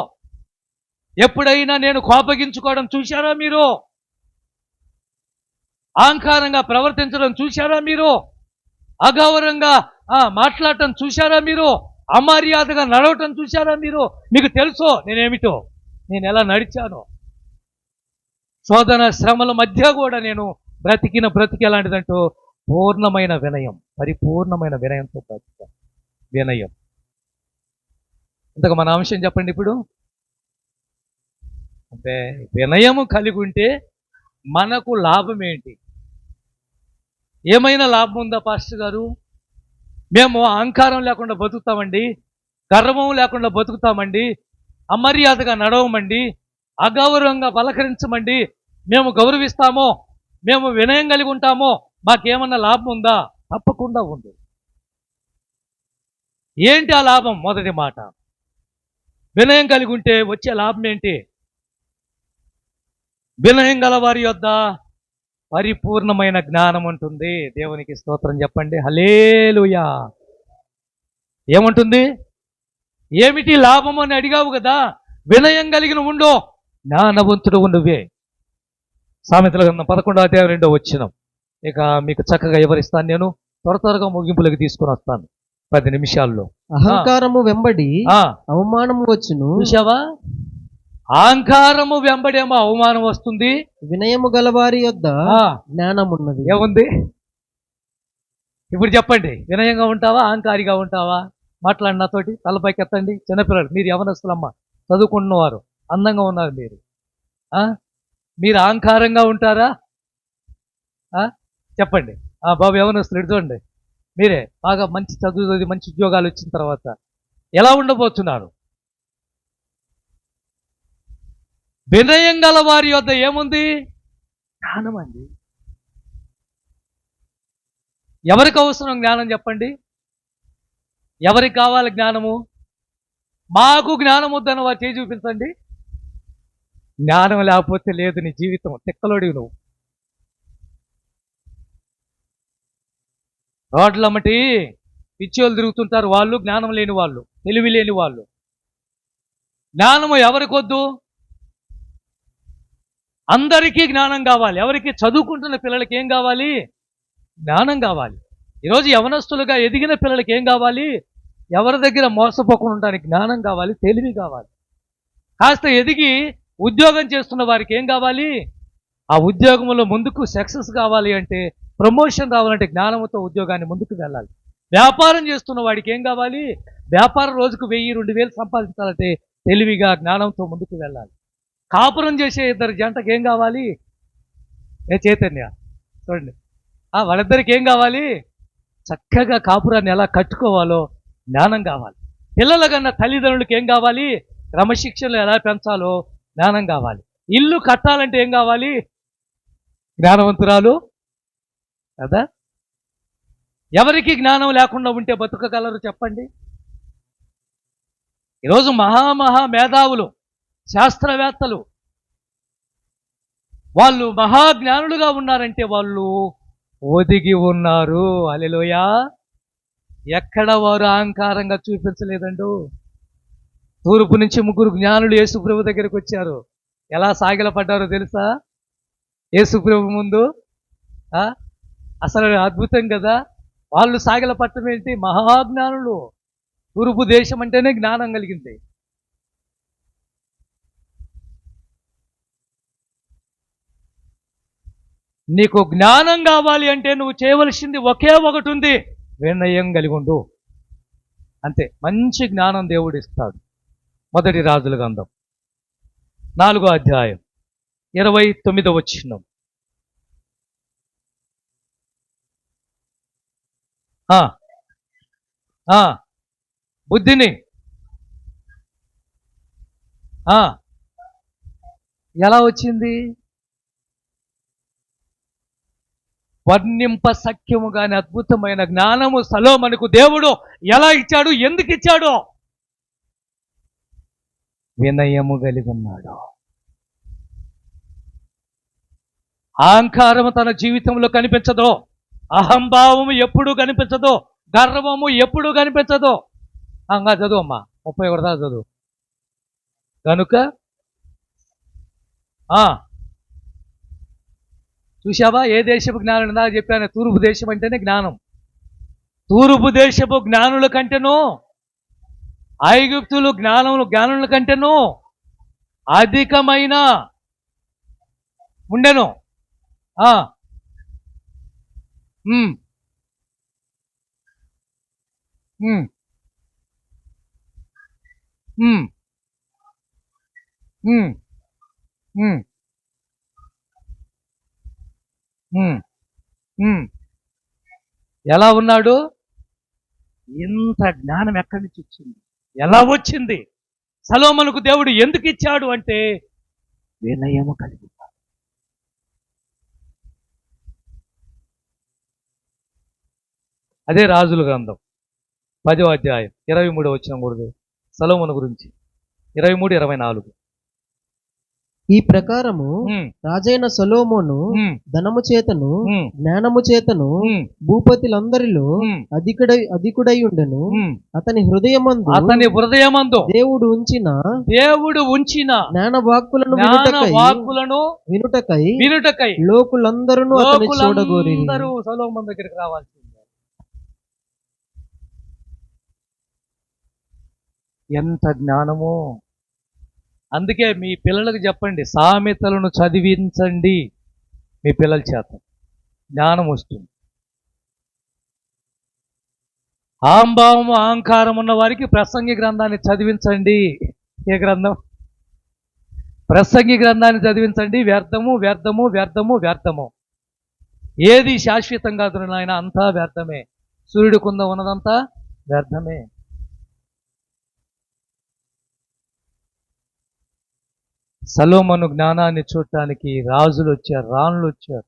ఎప్పుడైనా నేను కోపగించుకోవడం చూశారా మీరు? అహంకారంగా ప్రవర్తించడం చూశారా మీరు? అగౌరవంగా మాట్లాడటం చూశారా మీరు? అమర్యాదగా నడవటం చూశారా మీరు? మీకు తెలుసో నేనేమిటో, నేను ఎలా నడిచానో. శోధన శ్రమల మధ్య కూడా నేను బ్రతికి ఎలాంటిదంటూ పూర్ణమైన వినయం, పరిపూర్ణమైన వినయంతో బ్రతిక వినయం. ఇంతకు మన అంశం చెప్పండి ఇప్పుడు. అంటే వినయము కలిగి ఉంటే మనకు లాభం ఏంటి? ఏమైనా లాభం ఉందా పాస్టర్ గారు? మేము అహంకారం లేకుండా బతుకుతామండి, గర్వం లేకుండా బతుకుతామండి, అమర్యాదగా నడవమండి, అగౌరవంగా పలకరించమండి, మేము గౌరవిస్తామో, మేము వినయం కలిగి ఉంటామో, మాకేమన్నా లాభం ఉందా? తప్పకుండా ఉంది. ఏంటి ఆ లాభం? మొదటి మాట, వినయం కలిగి ఉంటే వచ్చే లాభం ఏంటి? వినయం గల వారి యొద్ద పరిపూర్ణమైన జ్ఞానం ఉంటుంది. దేవునికి స్తోత్రం చెప్పండి, హల్లెలూయా. ఏముంటుంది? ఏమిటి లాభం అని అడిగావు కదా. వినయం కలిగిన ఉండు, జ్ఞానవంతుడు ఉండువే. సామెతల గ్రంథం 11వ అధ్యాయం 2వ వచనం. ఇక మీకు చక్కగా వివరిస్తాను. నేను త్వరగా ముగింపులకు తీసుకుని వస్తాను 10 నిమిషాల్లో. అహంకారము వెంబడి అవమానము వచ్చును. చూసావా? అహంకారము వెంబడేమో అవమానం వస్తుంది, వినయము గలవారి యొద్ద జ్ఞానం ఉన్నది. ఏముంది? ఇప్పుడు చెప్పండి, వినయంగా ఉంటావా, అహంకారిగా ఉంటావా? మాట్లాడి నాతోటి, తలపైకి ఎత్తండి. చిన్నపిల్లలు, మీరు యవనస్తులమ్మ, చదువుకుంటున్నవారు, అందంగా ఉన్నారు మీరు. మీరు అహంకారంగా ఉంటారా? చెప్పండి. బాబు యవనస్తులు ఇటు చూడండి. మీరే బాగా మంచి చదువు చదివి మంచి ఉద్యోగాలు వచ్చిన తర్వాత ఎలా ఉండబోతున్నారు? వినయం గల వారి యొద్ద ఏముంది? జ్ఞానం అండి. ఎవరికి అవసరం జ్ఞానం చెప్పండి? ఎవరికి కావాలి జ్ఞానము? మాకు జ్ఞానం వద్దన్న వారు చేయి చూపించండి. జ్ఞానం లేకపోతే లేదు నీ జీవితం, తిక్కలోడివి నువ్వు. రోడ్లమ్మటి పిచ్చోళ్ళు తిరుగుతుంటారు, వాళ్ళు జ్ఞానం లేని వాళ్ళు, తెలివి లేని వాళ్ళు. జ్ఞానము ఎవరికొద్దు? అందరికీ జ్ఞానం కావాలి. ఎవరికి? చదువుకుంటున్న పిల్లలకి ఏం కావాలి? జ్ఞానం కావాలి. ఈరోజు యవనస్తులుగా ఎదిగిన పిల్లలకి ఏం కావాలి? ఎవరి దగ్గర మోసపోకుండా ఉండడానికి జ్ఞానం కావాలి, తెలివి కావాలి. కాస్త ఎదిగి ఉద్యోగం చేస్తున్న వారికి ఏం కావాలి? ఆ ఉద్యోగంలో ముందుకు సక్సెస్ కావాలి అంటే, ప్రమోషన్ రావాలంటే జ్ఞానంతో ఉద్యోగాన్ని ముందుకు వెళ్ళాలి. వ్యాపారం చేస్తున్న వాడికి ఏం కావాలి? వ్యాపారం రోజుకు 1000-2000 సంపాదించాలంటే తెలివిగా జ్ఞానంతో ముందుకు వెళ్ళాలి. కాపురం చేసే ఇద్దరు జంటకి ఏం కావాలి? చైతన్య చూడండి, వాళ్ళిద్దరికి ఏం కావాలి? చక్కగా కాపురాన్ని ఎలా కట్టుకోవాలో జ్ఞానం కావాలి. పిల్లల కన్నా తల్లిదండ్రులకి ఏం కావాలి? క్రమశిక్షణలు ఎలా పెంచాలో జ్ఞానం కావాలి. ఇల్లు కట్టాలంటే ఏం కావాలి? జ్ఞానవంతురాలు కదా. ఎవరికి జ్ఞానం లేకుండా ఉంటే బతుకగలరు చెప్పండి? ఈరోజు మహా మేధావులు, శాస్త్రవేత్తలు, వాళ్ళు మహాజ్ఞానులుగా ఉన్నారంటే వాళ్ళు ఒదిగి ఉన్నారు. హల్లెలూయా. ఎక్కడ వారు అహంకారంగా చూపించలేదండు. తూర్పు నుంచి 3 జ్ఞానులు యేసుప్రభు దగ్గరికి వచ్చారు. ఎలా సాగిలపడ్డారో తెలుసా? యేసుప్రభు ముందు అసలు అద్భుతం కదా. వాళ్ళు సాగిలపట్టం ఏంటి? మహాజ్ఞానులు. తూర్పు దేశం అంటేనే జ్ఞానం కలిగింది. నీకు జ్ఞానం కావాలి అంటే నువ్వు చేయవలసింది ఒకే ఒకటి ఉంది, వినయం కలిగి ఉండు. అంతే. మంచి జ్ఞానం దేవుడు ఇస్తాడు. మొదటి రాజుల గ్రంథం 4వ అధ్యాయం 29వ వచనం. బుద్ధిని ఎలా వచ్చింది? వర్ణింప సఖ్యము గాని అద్భుతమైన జ్ఞానము సొలొమోనుకు దేవుడు ఎలా ఇచ్చాడు? ఎందుకు ఇచ్చాడు? వినయము కలిగి ఉన్నాడు. అహంకారము తన జీవితంలో కనిపించదు, అహంభావము ఎప్పుడూ కనిపించదు, గర్వము ఎప్పుడూ కనిపించదు. చదువు అమ్మా, 31 దాకా చదువు. కనుక చూశావా ఏ దేశపు జ్ఞానం? నాకు చెప్పాను, తూర్పు దేశం అంటేనే జ్ఞానం. తూర్పు దేశపు జ్ఞానుల కంటేనో, ఐగుప్తులు జ్ఞానుల కంటేనో అధికమైన ఉండెను. ఎలా ఉన్నాడు? ఇంత జ్ఞానం ఎక్కడి నుంచి వచ్చింది? ఎలా వచ్చింది? సొలొమోనుకు దేవుడు ఎందుకు ఇచ్చాడు అంటే వినయము కలిగి. అదే రాజుల గ్రంథం 10వ అధ్యాయం 23వ వచనం కూడా సొలొమోను గురించి. 23-24. ఈ ప్రకారము రాజైన సొలొమోను ధనము చేతను జ్ఞానము చేతను భూపతులందరిలో అధికుడై ఉండెను. అతని హృదయమందు దేవుడు ఉంచిన జ్ఞాన వాక్కులను వినుటకై లోకులందరూ అతని చూడగోరి. సొలొమోను దగ్గరికి రావాల్సిందే. ఎంత జ్ఞానమో! అందుకే మీ పిల్లలకు చెప్పండి, సామెతలను చదివించండి మీ పిల్లల చేత, జ్ఞానం వస్తుంది. అహంభావము అహంకారం ఉన్న వారికి ప్రసంగి గ్రంథాన్ని చదివించండి. ఏ గ్రంథం? ప్రసంగి గ్రంథాన్ని చదివించండి. వ్యర్థము వ్యర్థము వ్యర్థము వ్యర్థము. ఏది శాశ్వతం కాదు నాయన, అంతా వ్యర్థమే. సూర్యుడి కింద ఉన్నదంతా వ్యర్థమే. సొలొమోను జ్ఞానాన్ని చూడటానికి రాజులు వచ్చారు, రాణులు వచ్చారు.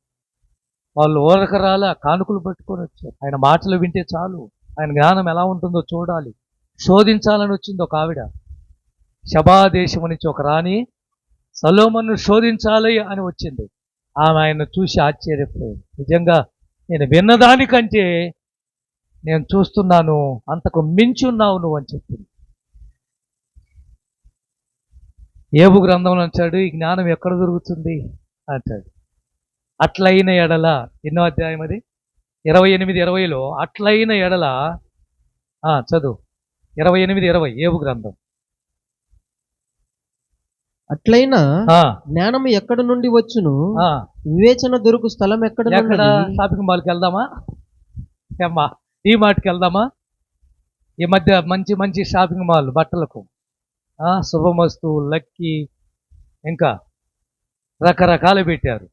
వాళ్ళు ఊరకరాల కానుకలు పట్టుకొని వచ్చారు. ఆయన మాటలు వింటే చాలు, ఆయన జ్ఞానం ఎలా ఉంటుందో చూడాలి, శోధించాలని వచ్చింది ఒక ఆవిడ. షబా దేశం నుంచి ఒక రాణి సొలొమోను శోధించాలి అని వచ్చింది. ఆమె ఆయన చూసి ఆశ్చర్యపోయింది. నిజంగా నేను విన్నదానికంటే నేను చూస్తున్నాను, అంతకు మించి ఉన్నావు నువ్వు అని చెప్పింది. ఏబు గ్రంథంలో అంటాడు, ఈ జ్ఞానం ఎక్కడ దొరుకుతుంది అంటాడు. అట్లయిన ఎడల, ఎన్నో అధ్యాయం అది, 28:20లో అట్లయిన ఎడల, చదువు 28:20 ఏబు గ్రంథం. అట్లయినా జ్ఞానం ఎక్కడ నుండి వచ్చును, వివేచన దొరుకు స్థలం ఎక్కడ? షాపింగ్ మాల్కి వెళ్దామా అమ్మా, ఈ మాటకి వెళ్దామా? ఈ మధ్య మంచి మంచి షాపింగ్ మాల్ బట్టలకు, శుభమస్తు, లక్కీ, ఇంకా రకరకాలు పెట్టారు.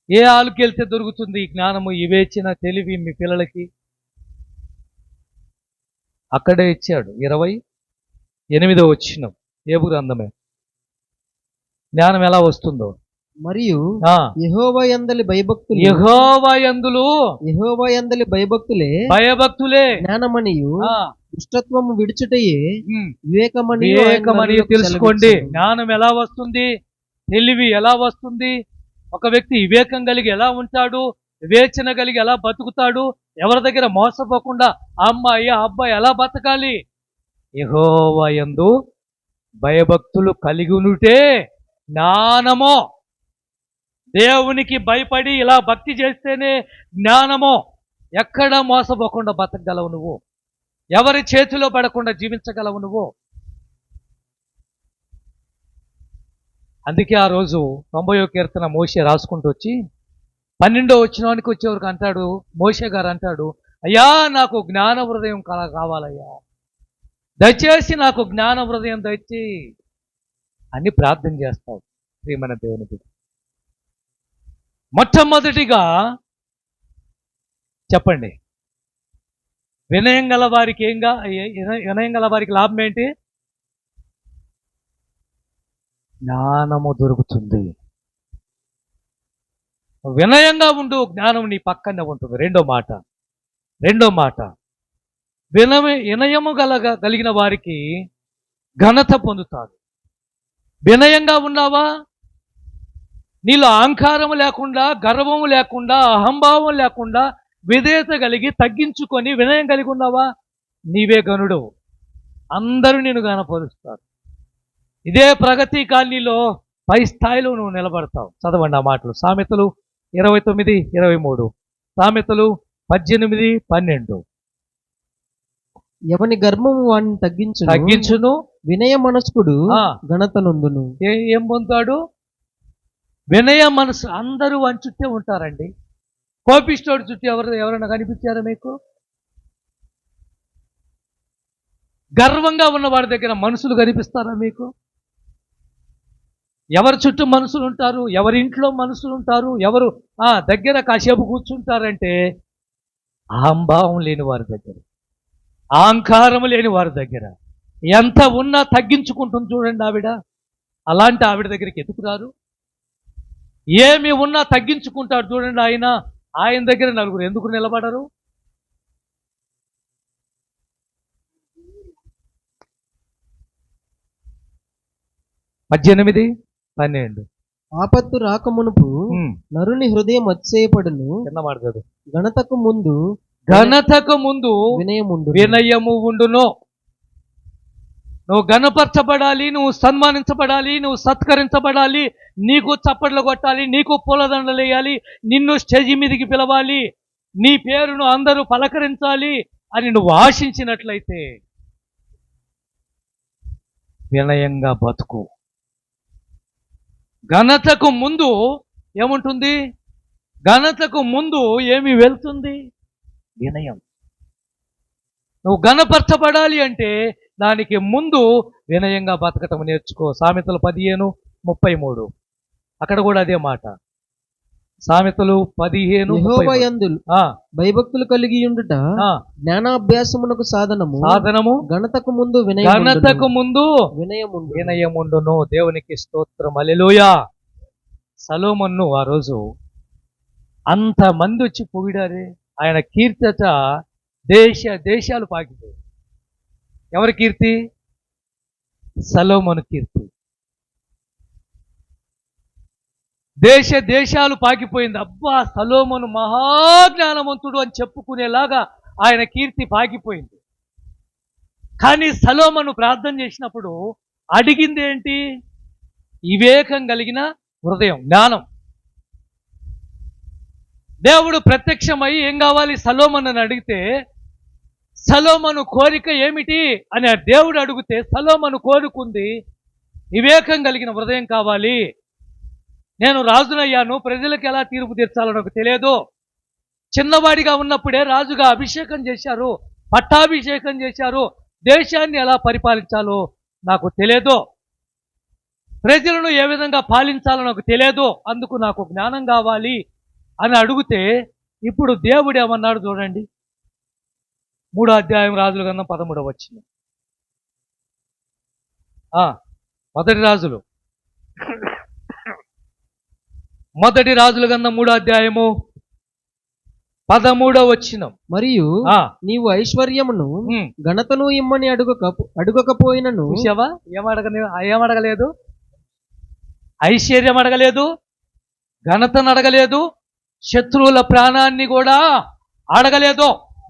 ఏ ఆలుకి వెళ్తే దొరుకుతుంది ఈ జ్ఞానము, వివేచన, తెలివి మీ పిల్లలకి? అక్కడే ఇచ్చాడు. 28వ వచనం ఏబు గ్రంథమే. జ్ఞానం ఎలా వస్తుందో. మరియు యెహోవా యందలి భయభక్తులు, యెహోవా యందలి భయభక్తులే జ్ఞానమనియు దుష్టత్వము విడుచుటయే వివేకమనియు తెలుసుకోండి. జ్ఞానం ఎలా వస్తుంది, తెలివి ఎలా వస్తుంది, ఒక వ్యక్తి వివేకం కలిగి ఎలా ఉంటాడు, వివేచన కలిగి ఎలా బతుకుతాడు, ఎవరి దగ్గర మోసపోకుండా ఆ అమ్మాయి ఆ అబ్బాయి ఎలా బతకాలి? యెహోవా యందు భయభక్తులు కలిగి ఉంటే జ్ఞానమో. దేవునికి భయపడి ఇలా భక్తి చేస్తేనే జ్ఞానమో. ఎక్కడ మోసపోకుండా బతకగలవు నువ్వు, ఎవరి చేతిలో పడకుండా జీవించగలవు నువ్వు. అందుకే ఆ రోజు 90వ కీర్తన మోషే రాసుకుంటూ వచ్చి 12వ వచనానికి వచ్చేవరకు అంటాడు, మోషే గారు అంటాడు, అయ్యా నాకు జ్ఞాన హృదయం కావాలయ్యా, దయచేసి నాకు జ్ఞాన హృదయం దయచేయి అని ప్రార్థన చేస్తావు. ప్రియమైన దేవుని బిడ్డ, మొట్టమొదటిగా చెప్పండి, వినయం గల వారికి వినయం గల వారికి లాభం ఏంటి? జ్ఞానము దొరుకుతుంది. వినయంగా ఉండు, జ్ఞానం నీ పక్కనే ఉంటుంది. రెండో మాట వినయము కలిగిన వారికి ఘనత పొందుతారు. వినయంగా ఉన్నావా? నీలో అహంకారము లేకుండా, గర్వము లేకుండా, అహంభావం లేకుండా, విధేయత కలిగి తగ్గించుకొని వినయం కలిగి ఉన్నావా? నీవే గనుడు, అందరూ నేను గనపరుస్తారు. ఇదే ప్రగతి కాలనీలో పై స్థాయిలో నువ్వు నిలబడతావు. చదవండి ఆ మాటలు. సామెతలు 29:23, సామెతలు 18:12. ఎవని గర్వము వాడిని తగ్గించును, వినయ మనస్కుడు ఘనత నొందును. ఏం పొందుతాడు? వినయ మనసు. అందరూ అని చుట్టే ఉంటారండి. కోపిష్టోడు చుట్టూ ఎవరైనా కనిపించారా మీకు? గర్వంగా ఉన్న వాడి దగ్గర మనుషులు కనిపిస్తారా మీకు? ఎవరి చుట్టూ మనుషులు ఉంటారు, ఎవరి ఇంట్లో మనుషులు ఉంటారు, ఎవరు దగ్గర కాసేపు కూర్చుంటారంటే అహంభావం లేని వారి దగ్గర, అహంకారం లేని వారి దగ్గర. ఎంత ఉన్నా తగ్గించుకుంటుంది చూడండి ఆవిడ. అలాంటి ఆవిడ దగ్గరికి ఎదుకురారు. ఏమి ఉన్నా తగ్గించుకుంటాడు చూడండి ఆయన దగ్గర నలుగురు ఎందుకు నిలబడరు? పద్దెనిమిది 12. ఆపత్తు రాకమునుపు నరుని హృదయం అతిశయపడును, ఘనతకు ముందు వినయము ఉండును. నువ్వు గణపరచబడాలి, నువ్వు సన్మానించబడాలి, నువ్వు సత్కరించబడాలి, నీకు చప్పట్లు కొట్టాలి, నీకు పూలదండలు వేయాలి, నిన్ను స్టేజి మీదకి పిలవాలి, నీ పేరును అందరూ పలకరించాలి అని నువ్వు ఆశించినట్లయితే వినయంగా బతుకు. ఘనతకు ముందు ఏముంటుంది? ఘనతకు ముందు ఏమి వెళ్తుంది? వినయం. నువ్వు ఘనపరచబడాలి అంటే దానికి ముందు వినయంగా బతకటం నేర్చుకో. సామెతలు 15:33, అక్కడ కూడా అదే మాట. సామెతలు 15:30. యెహోవా యందు భయభక్తులు కలిగి ఉండుట జ్ఞానాభ్యాసమునకు సాధనము ఘనతకు ముందు వినయముండును. దేవునికి స్తోత్రం. హల్లెలూయా. సొలొమోను ఆ రోజు అంత మంది వచ్చి పొగిడారే, ఆయన కీర్తట దేశాలు పాకిపోయి. ఎవరి కీర్తి? సొలొమోను కీర్తి. దేశాలు పాకిపోయింది. అబ్బా, సొలొమోను మహాజ్ఞానవంతుడు అని చెప్పుకునేలాగా ఆయన కీర్తి పాకిపోయింది. కానీ సొలొమోను ప్రార్థన చేసినప్పుడు అడిగింది ఏంటి? వివేకం కలిగిన హృదయం, జ్ఞానం. దేవుడు ప్రత్యక్షమై ఏం కావాలి సొలొమోను అని అడిగితే, సొలొమోను కోరిక ఏమిటి అని దేవుడు అడిగితే, సొలొమోను కోరుకుంది వివేకం కలిగిన హృదయం కావాలి. నేను రాజునయ్యాను, ప్రజలకు ఎలా తీర్పు తీర్చాలో నాకు తెలియదు. చిన్నవాడిగా ఉన్నప్పుడే రాజుగా అభిషేకం చేశారు, పట్టాభిషేకం చేశారు. దేశాన్ని ఎలా పరిపాలించాలో నాకు తెలియదు, ప్రజలను ఏ విధంగా పాలించాలో నాకు తెలియదు. అందుకు నాకు జ్ఞానం కావాలి అని అడిగితే, ఇప్పుడు దేవుడు ఏమన్నాడు చూడండి. 3వ అధ్యాయం రాజుల గ్రంథం 13వ వచనం. మొదటి రాజుల గ్రంథం 3వ అధ్యాయము 13వ వచనం. మరియు నీవు ఐశ్వర్యమును ఘనతను ఇమ్మని అడుగకపోయినను. చూసావా? ఏమడగలేదు? ఐశ్వర్యం అడగలేదు, ఘనతను అడగలేదు, శత్రువుల ప్రాణాన్ని కూడా అడగలేదు.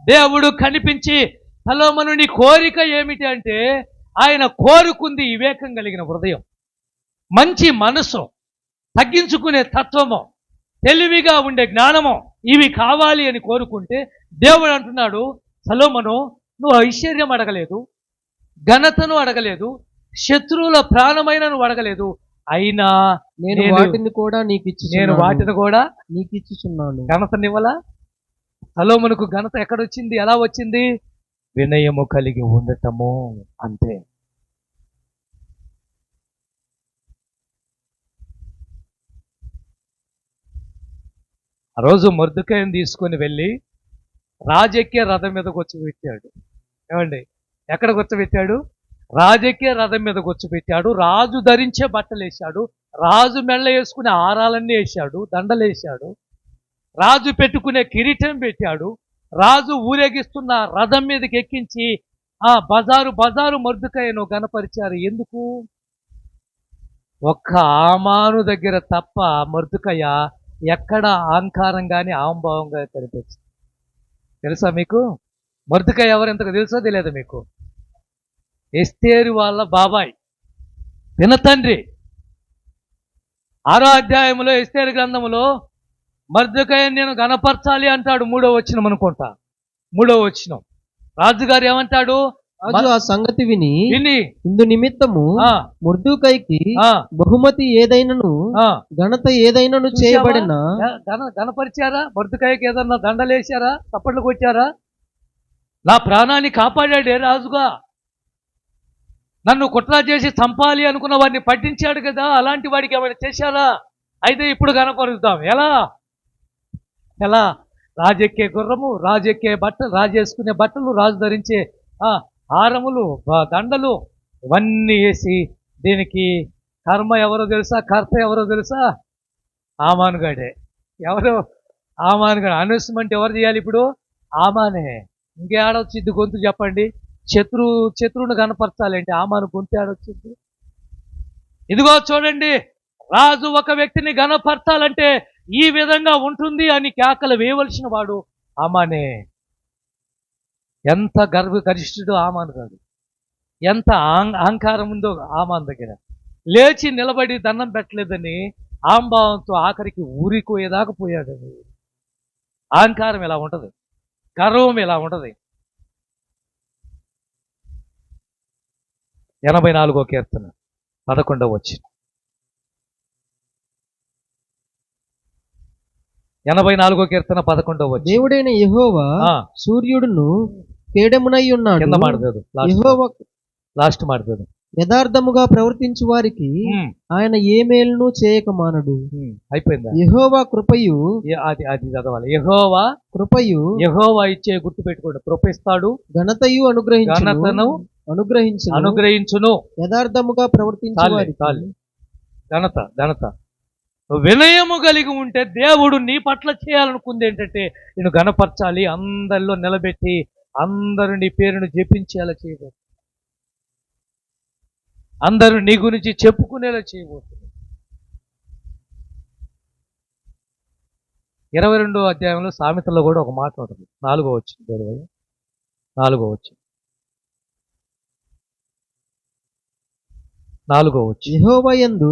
దేవుడు కనిపించి, సొలొమోను నీ కోరిక ఏమిటి అంటే, ఆయన కోరుకుంది వివేకం కలిగిన హృదయం, మంచి మనసు, తగ్గించుకునే తత్వము, తెలివిగా ఉండే జ్ఞానము, ఇవి కావాలి అని కోరుకుంటే దేవుడు అంటున్నాడు, సొలొమోను నువ్వు ఐశ్వర్యం అడగలేదు, ఘనతను అడగలేదు, శత్రువుల ప్రాణమైన నువ్వు అడగలేదు, అయినా నేను వాటిని కూడా నీకు ఇచ్చుచున్నాను. ఘనతనివ్వలా? సొలొమోనుకు ఘనత ఎక్కడొచ్చింది? ఎలా వచ్చింది? వినయము కలిగి ఉండటము, అంతే. ఆ రోజు మొర్దెకైని తీసుకొని వెళ్ళి రాజకీయ రథం మీద కూర్చోబెట్టాడు. ఏమండి, ఎక్కడ కూర్చోబెట్టాడు? రాజకీయ రథం మీద కూర్చోబెట్టాడు. రాజు ధరించే బట్టలు వేశాడు, రాజు మెళ్ళ వేసుకునే ఆరాలన్నీ వేశాడు, దండలు వేశాడు, రాజు పెట్టుకునే కిరీటం పెట్టాడు. రాజు ఊరేగిస్తున్న రథం మీదకి ఎక్కించి బజారు మొర్దెకైను గనపరిచారు. ఎందుకు? ఒక్క హామాను దగ్గర తప్ప మొర్దెకై ఎక్కడ అహంకారంగానే ఆంభావంగా కనిపించింది. తెలుసా మీకు? మొర్దెకై ఎవరెంతకు తెలుసో తెలియదు మీకు? ఎస్తేరు వాళ్ళ బాబాయ్, పినతండ్రి. 6వ అధ్యాయంలో ఎస్తేరు గ్రంథములో మొర్దెకైని నేను గణపరచాలి అంటాడు. 3వ వచనం అనుకుంటా. 3వ వచనం రాజుగారు ఏమంటాడు? ఆ సంగతి విని ఇందు నిమిత్తము మొర్దెకైకి బహుమతి ఏదైనను ఘనత ఏదైనను చేయబడిన. గణపరిచారా? మొర్దెకైకి ఏదన్నా దండలేశారా? చప్పట్లు కొట్టారా? నా ప్రాణాన్ని కాపాడాడే రాజుగా, నన్ను కుట్ర చేసి చంపాలి అనుకున్న వాడిని పట్టించాడు కదా, అలాంటి వాడికి ఏమైనా చేశారా? అయితే ఇప్పుడు కనపరుద్దాం. ఎలా? రాజెక్కే గుర్రము, రాజెక్కే బట్టలు, రాజేసుకునే బట్టలు, రాజు ధరించే హారములు, దండలు, ఇవన్నీ వేసి, దీనికి కర్మ ఎవరో తెలుసా? కర్త ఎవరో తెలుసా? హామానుగాడే. ఎవరు? హామానుగాడు. అనౌన్స్మెంట్ ఎవరు చేయాలి ఇప్పుడు? హామానే. ఇంకేడొచ్చింది గొంతు చెప్పండి? శత్రువును కనపరచాలంటే హామాను గొంతు ఏడొచ్చింది? ఇదిగో చూడండి, రాజు ఒక వ్యక్తిని గనపరచాలంటే ఈ విధంగా ఉంటుంది అని కేకలు వేయవలసిన వాడు హామానే. ఎంత గరిష్ఠుడు హామాను కాదు, ఎంత అహంకారం ఉందో హామాను దగ్గర. లేచి నిలబడి దండం పెట్టలేదని ఆంభావంతో ఆఖరికి ఊరిపోయేదాకా పోయాడని. అహంకారం ఇలా ఉంటుంది, గర్వం ఇలా ఉంటుంది. 84వ కీర్తన 11వ వచనం. 84వ కీర్తన 11వ వచనం. దేవుడైన యెహోవా సూర్యుడును కేడమునై ఉన్నాడు. కింద మాడదు, లాస్ట్ మాడదు. యథార్థముగా ప్రవర్తించు వారికి ఆయన ఏ మేలును చేయక మానడు. అయిపోయిందా? యెహోవా కృపయు, అది అది చదవాలి. యెహోవా కృపయు, యెహోవా ఇచ్చే గుర్తు పెట్టుకోండి. కృపిస్తాడు, ఘనతయు ఘనతను అనుగ్రహించును. యథార్థముగా ప్రవర్తించు వారికి ఘనత ఘనత. వినయము కలిగి ఉంటే దేవుడు నీ పట్ల చేయాలనుకుంది ఏంటంటే నేను ఘనపరచాలి, అందరిలో నిలబెట్టి అందరూ నీ పేరును జపించేలా చేయబోతుంది, అందరూ నీ గురించి చెప్పుకునేలా చేయబోతుంది. 22వ అధ్యాయంలో సామెతల్లో కూడా ఒక మాట ఉంటుంది. 4వ వచనం, 4వ వచనం. యెహోవా యందు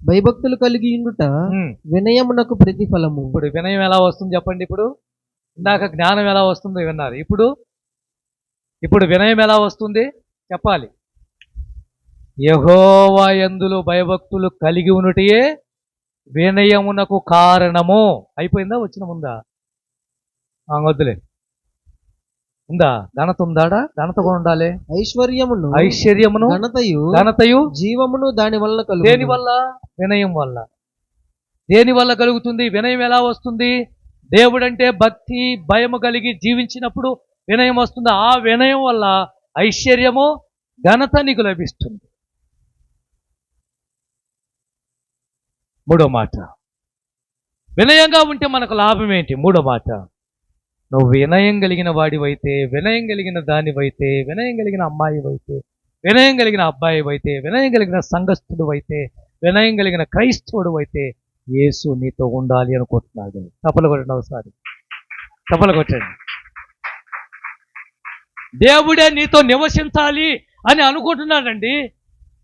భయభక్తులు కలిగి ఉండుట వినయమునకు ప్రతిఫలము. ఇప్పుడు వినయం ఎలా వస్తుంది చెప్పండి? ఇప్పుడు ఇందాక జ్ఞానం ఎలా వస్తుందో విన్నారు. ఇప్పుడు వినయం ఎలా వస్తుంది చెప్పాలి. యెహోవా యందులో భయభక్తులు కలిగి ఉన్నటే వినయమునకు కారణము. అయిపోయిందా? వచ్చిన ముందా? వద్దులే, ఉందా? ఘనత ఉందాడా? ఘనత కూడా ఉండాలి. ఐశ్వర్యమును ఘనతయు జీవమును దాని వల్ల కలుగు. దేని వల్ల? వినయం వల్ల. దేని వల్ల కలుగుతుంది? వినయం ఎలా వస్తుంది? దేవుడంటే భక్తి భయము కలిగి జీవించినప్పుడు వినయం వస్తుంది. ఆ వినయం వల్ల ఐశ్వర్యము ఘనత నీకు లభిస్తుంది. 3వ మాట, వినయంగా ఉంటే మనకు లాభం ఏంటి? 3వ మాట, నువ్వు వినయం కలిగిన వాడివైతే, వినయం కలిగిన దానివైతే, వినయం కలిగిన అమ్మాయివైతే, వినయం కలిగిన అబ్బాయివైతే, వినయం కలిగిన సంఘస్థుడు అయితే, వినయం కలిగిన క్రైస్తవుడు అయితే యేసు నీతో ఉండాలి అనుకుంటున్నాడు. తప్పలు కొట్టండి, ఒకసారి తప్పలు కొట్టండి. దేవుడే నీతో నివసించాలి అని అనుకుంటున్నాడండి.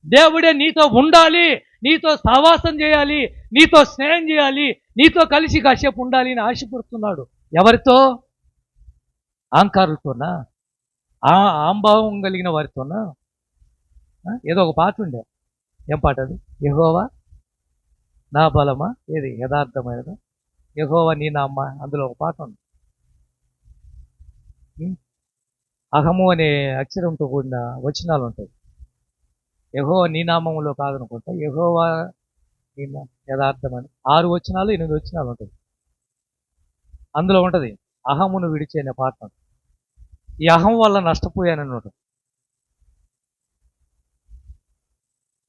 దేవుడే నీతో ఉండాలి, నీతో సహవాసం చేయాలి, నీతో స్నేహం చేయాలి, నీతో కలిసి కాసేపు ఉండాలి అని ఆశపడుతున్నాడు. ఎవరితో? అహంకారులతోనా? ఆంభావం కలిగిన వారితోనా? ఏదో ఒక పాట ఉండే, ఏం పాట అది? యెహోవా నా బలమా, ఏది యథార్థమైనదా, యెహోవా నీ నామా, అందులో ఒక పాట ఉంది. అహము అనే అక్షరంతో కూడిన వచనాలు ఉంటాయి. యెహోవా నీ నామంలో కాదనుకుంటా, యెహోవా నీ యథార్థమని 6 వచనాలు 8 వచనాలు ఉంటాయి. అందులో ఉంటుంది అహమును విడిచి అనే పాట. ఈ అహం వల్ల నష్టపోయానన్నమాట.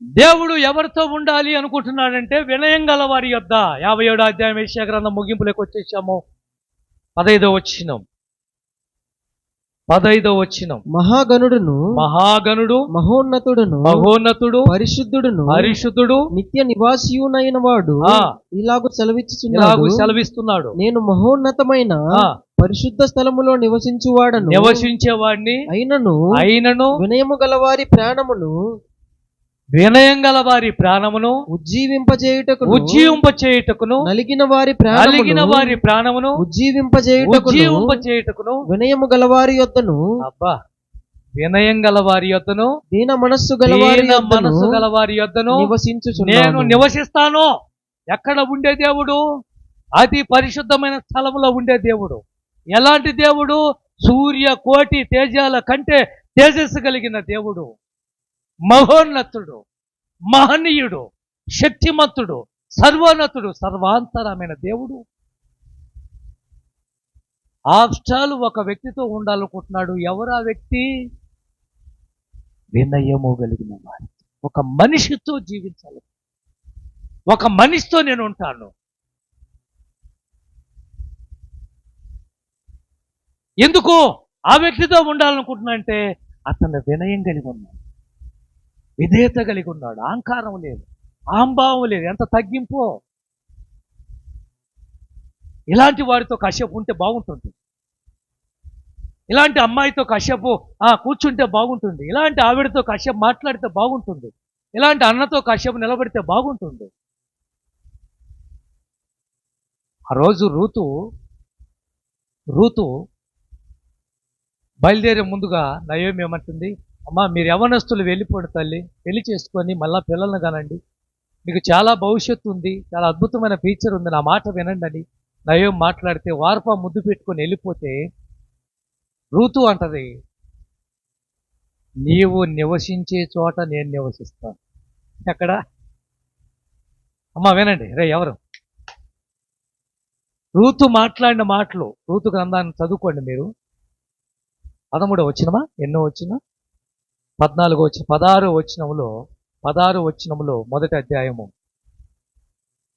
దేవుడు ఎవరితో ఉండాలి అనుకుంటున్నాడంటే వినయం గల వారి యొద్ద. 57వ అధ్యాయం యెషయా గ్రంథం ముగింపులోకి వచ్చేసాము. 15వ వచనం. మహాగణుడు మహోన్నతుడు పరిశుద్ధుడు నిత్య నివాసియునైన వాడు ఇలాగూ సెలవిస్తున్నాడు, నేను మహోన్నతమైన పరిశుద్ధ స్థలములో నివసించేవాడిని అయినను వినయము గలవారి ప్రాణమును ఉజ్జీవింపచేయుటకును నలిగిన వారి ప్రాణమును ఉజ్జీవింపచేయుటకును వినయము గలవారి యొద్దను దీన మనస్సు గలవారి యొద్దను నేను నివసిస్తాను. ఎక్కడ ఉండే దేవుడు? అతి పరిశుద్ధమైన స్థలములో ఉండే దేవుడు. ఎలాంటి దేవుడు? సూర్య కోటి తేజాల కంటే తేజస్సు కలిగిన దేవుడు, మహోన్నతుడు, మహనీయుడు, శక్తిమంతుడు, సర్వోన్నతుడు, సర్వాంతరమైన దేవుడు. ఆప్షాలు ఒక వ్యక్తితో ఉండాలనుకుంటున్నాడు. ఎవరు ఆ వ్యక్తి? వినయము కలిగిన వాడు. ఒక మనిషితో జీవించాలి. ఒక మనిషితో నేను ఉంటాను. ఎందుకు ఆ వ్యక్తితో ఉండాలనుకుంటున్నా అంటే అతను వినయం కలిగి ఉన్నాడు, విధేయత కలిగి ఉన్నాడు, అహంకారం లేదు, అహంభావం లేదు, ఎంత తగ్గింపో. ఇలాంటి వారితో కాసేపు ఉంటే బాగుంటుంది. ఇలాంటి అమ్మాయితో కాసేపు కూర్చుంటే బాగుంటుంది. ఇలాంటి ఆవిడతో కాసేపు మాట్లాడితే బాగుంటుంది. ఇలాంటి అన్నతో కాసేపు నిలబడితే బాగుంటుంది. ఆ రోజు రూతు బయలుదేరే ముందుగా నయోమి ఏమంటుంది? అమ్మా, మీరు యవనస్తులు వెళ్ళిపోండి తల్లి, పెళ్లి చేసుకొని మళ్ళా పిల్లల్ని కనండి, మీకు చాలా భవిష్యత్తు ఉంది, చాలా అద్భుతమైన ఫ్యూచర్ ఉంది, నా మాట వినండి అని నయోమి మాట్లాడితే వార్ప ముద్దు పెట్టుకొని వెళ్ళిపోతే రూతు అంటది, నీవు నివసించే చోట నేను నివసిస్తాను. ఎక్కడ? అమ్మా వినండి రే, ఎవరు రూతు మాట్లాడిన మాటలు, రూతు గ్రంథాన్ని చదువుకోండి మీరు. 13వ వచనమా ఎన్నో వచ్చిన 14వ వచ్చిన 16 వచనములో మొదటి అధ్యాయము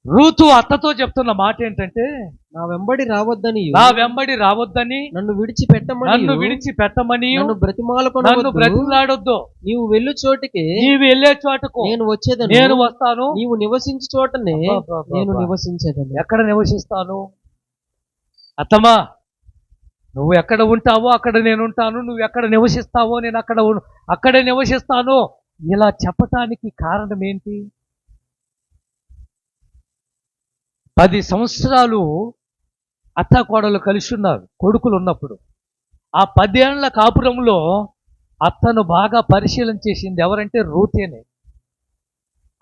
రూతు అత్తతో చెప్తున్న మాట ఏంటంటే, నా వెంబడి రావద్దని నన్ను విడిచిపెట్టమని నన్ను బ్రతిమాలకొనవద్దు. నీవు వెళ్ళే చోటకు నేను వచ్చేదను. నేను వస్తాను. నీవు నివసించే చోటనే నేను నివసించేదను. ఎక్కడ నివసిస్తాను? అత్తమ్మా, నువ్వు ఎక్కడ ఉంటావో అక్కడ నేను ఉంటాను, నువ్వు ఎక్కడ నివసిస్తావో నేను అక్కడే నివసిస్తాను. ఇలా చెప్పటానికి కారణం ఏంటి? 10 సంవత్సరాలు అత్త కోడలు కలిసి ఉన్నారు కొడుకులు ఉన్నప్పుడు. ఆ 10 ఏళ్ల కాపురంలో అత్తను బాగా పరిశీలన చేసింది ఎవరంటే రూతేనే.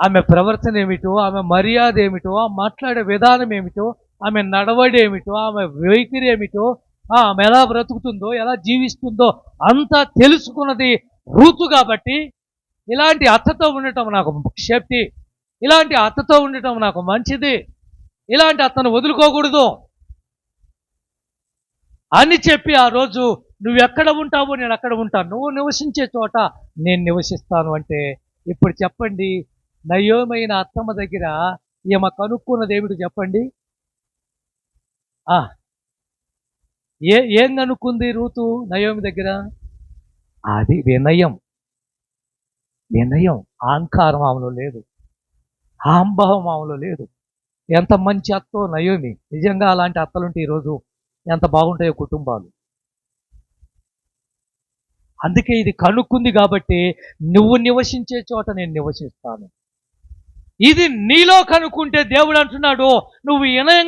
ఆమె ప్రవర్తన ఏమిటో, ఆమె మర్యాద ఏమిటో, మాట్లాడే విధానం ఏమిటో, ఆమె నడవడి ఏమిటో, ఆమె వైఖరి ఏమిటో, ఆమె ఎలా బ్రతుకుతుందో, ఎలా జీవిస్తుందో అంతా తెలుసుకున్నది రూతు. కాబట్టి ఇలాంటి అత్తతో ఉండటం నాకు సేఫ్టీ, ఇలాంటి అత్తతో ఉండటం నాకు మంచిది, ఇలాంటి అత్తను వదులుకోకూడదు అని చెప్పి ఆ రోజు నువ్వు ఎక్కడ ఉంటావో నేను అక్కడ ఉంటాను, నువ్వు నివసించే చోట నేను నివసిస్తాను అంటే, ఇప్పుడు చెప్పండి, నయోమైన అత్తమ్మ దగ్గర ఈమె కనుక్కున్నది ఏమిటి చెప్పండి? ఏం కనుక్కుంది రూతు నయోమి దగ్గర? అది వినయం. అహంకారం ఆమెలో లేదు, అహంభావం ఆమెలో లేదు. ఎంత మంచి అత్తో నయోమి. నిజంగా అలాంటి అత్తలుంటే ఈరోజు ఎంత బాగుంటాయో కుటుంబాలు. అందుకే ఇది కనుక్కుంది కాబట్టి నువ్వు నివసించే చోట నేను నివసిస్తాను. ఇది నీలో కనుక్కుంటే దేవుడు అంటున్నాడు, నువ్వు వినయం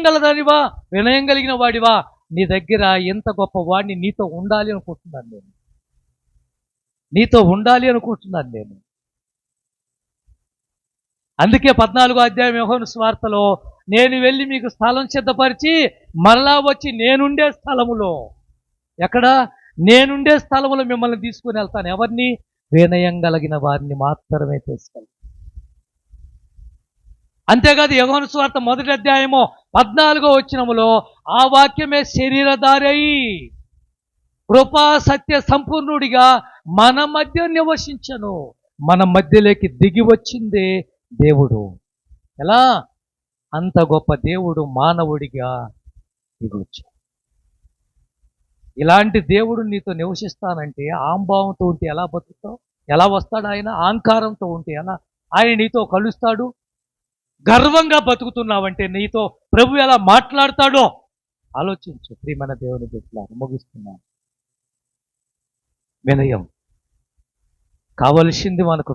కలిగిన వాడివా, నీ దగ్గర ఎంత గొప్ప వాడిని నీతో ఉండాలి అనుకుంటున్నాను నేను. అందుకే 14వ అధ్యాయం యోహాను సువార్తలో, నేను వెళ్ళి మీకు స్థలం సిద్ధపరిచి మరలా వచ్చి నేనుండే స్థలములో, ఎక్కడ? నేనుండే స్థలములో మిమ్మల్ని తీసుకుని వెళ్తాను. ఎవరిని? వినయం కలిగిన వారిని మాత్రమే తీసుకెళ్తాను. అంతేకాదు యోహాను సువార్త 1వ అధ్యాయము 14వ వచనములో, ఆ వాక్యమే శరీరధారై కృపా సత్య సంపూర్ణుడిగా మన మధ్య నివసించను. మన మధ్యలోకి దిగి వచ్చిందే దేవుడు. ఎలా? అంత గొప్ప దేవుడు మానవుడిగా దిగొచ్చు. ఇలాంటి దేవుడు నీతో నివసిస్తానంటే ఆంభావంతో ఉంటే ఎలా బతుకుతావు? ఎలా వస్తాడు ఆయన? అహంకారంతో ఉంటే ఎలా ఆయన నీతో కలుస్తాడు? గర్వంగా బతుకుతున్నావంటే నీతో ప్రభు ఎలా మాట్లాడతాడో ఆలోచించు. ప్రియమైన దేవుని బిడ్డలారా, ముగిస్తున్నాను. వినయం కావలసింది మనకు.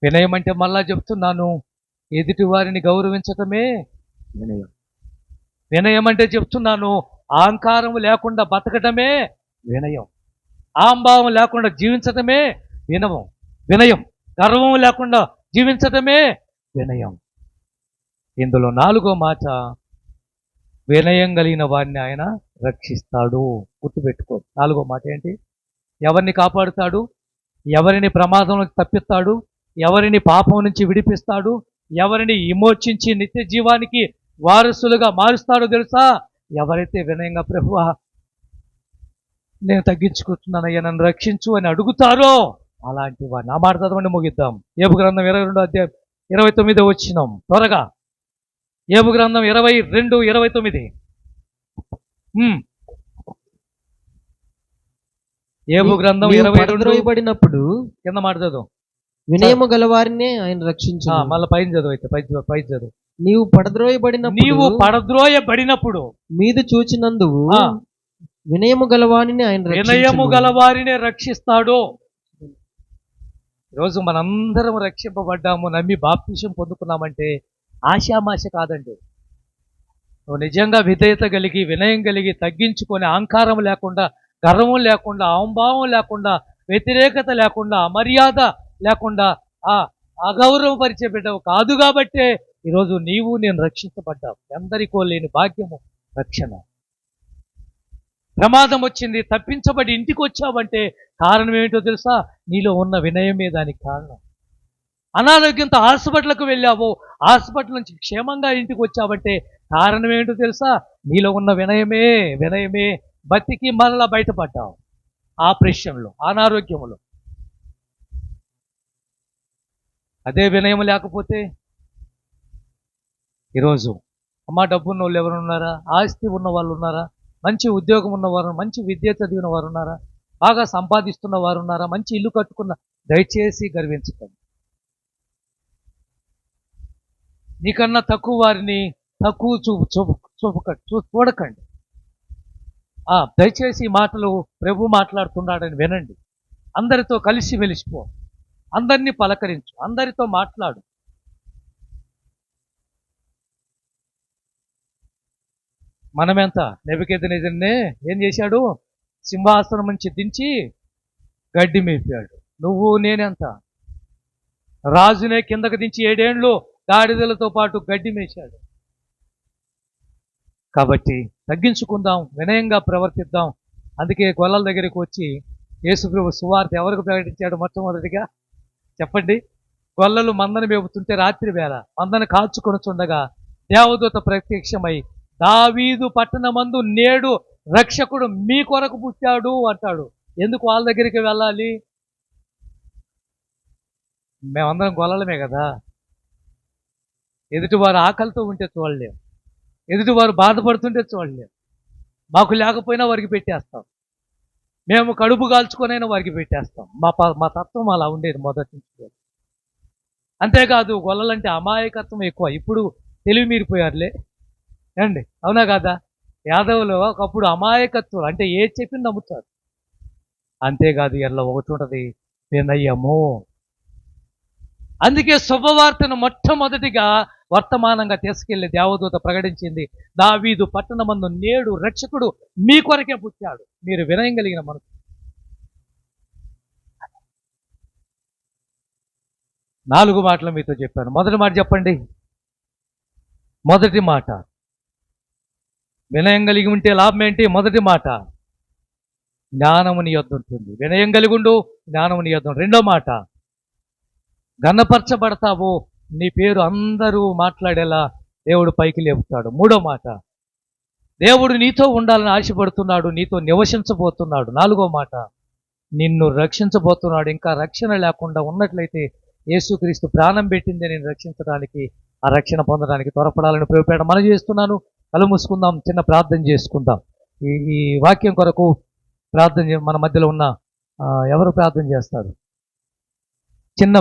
వినయం అంటే మళ్ళా చెప్తున్నాను, ఎదుటి వారిని గౌరవించటమే వినయం. వినయం అంటే చెప్తున్నాను, అహంకారం లేకుండా బతకటమే వినయం. అహంభావం లేకుండా జీవించటమే వినయం. గర్వం లేకుండా జీవించటమే వినయం. ఇందులో 4వ మాట, వినయం కలిగిన వారిని ఆయన రక్షిస్తాడు. గుర్తుపెట్టుకో. 4వ మాట ఏంటి? ఎవరిని కాపాడుతాడు? ఎవరిని ప్రమాదం నుంచి తప్పిస్తాడు? ఎవరిని పాపం నుంచి విడిపిస్తాడు? ఎవరిని విమోచించి నిత్య జీవానికి వారసులుగా మారుస్తాడో తెలుసా? ఎవరైతే వినయంగా ప్రభువా నేను తగ్గించుకుంటున్నానయ్యా నన్ను రక్షించు అని అడుగుతారో అలాంటి వాడిని. ఆ మాట చదవండి, ముగిద్దాం. యోబు గ్రంథం 22వ అధ్యాయం 29వ వచనం త్వరగా. యోబు గ్రంథం 22:29. యోబు గ్రంథం 22 కింద మాట చదువు. వినయము గలవారినే ఆయన రక్షించు. మళ్ళీ పైన చదువు. అయితే పైన చదువు. నీవు పడద్రోయబడినప్పుడు మీదు చూచినందువు వినయము గలవారినే రక్షిస్తాడు. ఈరోజు మనందరం రక్షింపబడ్డాము, నమ్మి బాప్తిసం పొందుకున్నామంటే ఆశామాష కాదండి. నువ్వు నిజంగా విధేయత కలిగి, వినయం కలిగి, తగ్గించుకొని, అహంకారం లేకుండా, గర్వం లేకుండా, అహంభావం లేకుండా, వ్యతిరేకత లేకుండా, అమర్యాద లేకుండా, అగౌరవపరిచే బిడ్డవు కాదు. కాబట్టే ఈరోజు నీవు నేను రక్షించబడ్డావు. ఎందరికో లేని భాగ్యము రక్షణ. ప్రమాదం వచ్చింది, తప్పించబడి ఇంటికి వచ్చావంటే కారణం ఏమిటో తెలుసా? నీలో ఉన్న వినయమే దానికి కారణం. అనారోగ్యంతో హాస్పిటల్కి వెళ్ళావు, హాస్పిటల్ నుంచి క్షేమంగా ఇంటికి వచ్చావంటే కారణం ఏంటో తెలుసా? నీలో ఉన్న వినయమే. వినయమే బతికి మరలా బయటపడ్డావు ఆపరేషన్లో, అనారోగ్యంలో. అదే వినయం లేకపోతే ఈరోజు అమ్మ డబ్బు ఉన్న వాళ్ళు ఎవరు ఉన్నారా? ఆస్తి ఉన్న వాళ్ళు ఉన్నారా? మంచి ఉద్యోగం ఉన్నవారు, మంచి విద్య చదివిన వారు ఉన్నారా? బాగా సంపాదిస్తున్న వారు ఉన్నారా? మంచి ఇల్లు కట్టుకున్న, దయచేసి గర్వించకండి. నీకన్నా తక్కువ వారిని తక్కువ చూడకండి. దయచేసి ఈ మాటలు ప్రభు మాట్లాడుతున్నాడని వినండి. అందరితో కలిసి వెలిసిపో, అందరినీ పలకరించు, అందరితో మాట్లాడు. మనమెంత? నెబుకద్నెజరునే ఏం చేశాడు? సింహాసనం నుంచి దించి గడ్డి మేపాడు. నువ్వు నేనెంత? రాజునే కిందకు దించి 7 ఏండ్లు గాడిదలతో పాటు గడ్డి మేశాడు. కాబట్టి తగ్గించుకుందాం, వినయంగా ప్రవర్తిద్దాం. అందుకే గొల్లల దగ్గరికి వచ్చి యేసుప్రభు సువార్త ఎవరికి ప్రకటించాడు? మొట్టమొదటిగా చెప్పండి. గొల్లలు మందను మేపుతుంటే రాత్రి వేళ మందను కాచుకొనుచుండగా దేవదూత ప్రత్యక్షమై, దావీదు పట్టణమందు నేడు రక్షకుడు మీ కొరకు పుట్టాడు అంటాడు. ఎందుకు వాళ్ళ దగ్గరికి వెళ్ళాలి? మేమందరం గొల్లలమే కదా. ఎదుటివారు ఆకలితో ఉంటే చూడలేం, ఎదుటివారు బాధపడుతుంటే చూడలేం. మాకు లేకపోయినా వారికి పెట్టేస్తాం, మేము కడుపు కాల్చుకొనైనా వారికి పెట్టేస్తాం. మా తత్వం అలా ఉండేది మొదటి నుంచి. అంతేకాదు, గొల్లలంటే అమాయకత్వం ఎక్కువ. ఇప్పుడు తెలివి మీరిపోయారులే అండి, అవునా కాదా? యాదవులు ఒకప్పుడు అమాయకత్వం అంటే ఏది చెప్పి నమ్ముతారు. అంతేకాదు, ఎట్లా ఒకటి ఉంటుంది, వినయము. అందుకే శుభవార్తను మొట్టమొదటిగా వర్తమానంగా తీసుకెళ్లి దేవదూత ప్రకటించింది, దావీదు పట్టణమందు నేడు రక్షకుడు మీ కొరకే పుట్టాడు. మీరు వినయం కలిగిన మనసు. 4 మాటలు మీతో చెప్పాను. మొదటి మాట చెప్పండి. మొదటి మాట, వినయం కలిగి ఉంటే లాభం ఏంటి? మొదటి మాట, జ్ఞానము నీ యొద్ద ఉంటుంది. వినయం కలిగి ఉండు, జ్ఞానము నీ యొద్ద ఉంటుంది. రెండో మాట, ఘనపరచబడతావు, నీ పేరు అందరూ మాట్లాడేలా దేవుడు పైకి లేపుతాడు. మూడో మాట, దేవుడు నీతో ఉండాలని ఆశపడుతున్నాడు, నీతో నివసించబోతున్నాడు. 4వ మాట, నిన్ను రక్షించబోతున్నాడు. ఇంకా రక్షణ లేకుండా ఉన్నట్లయితే యేసుక్రీస్తు ప్రాణం పెట్టింది నేను రక్షించడానికి, ఆ రక్షణ పొందడానికి త్వరపడాలని ప్రేరేపణ మనం చేస్తున్నాను. కళ్ళు మూసుకుందాం, చిన్న ప్రార్థన చేసుకుందాం. ఈ వాక్యం కొరకు ప్రార్థన మన మధ్యలో ఉన్న ఎవరు ప్రార్థన చేస్తారు? చిన్న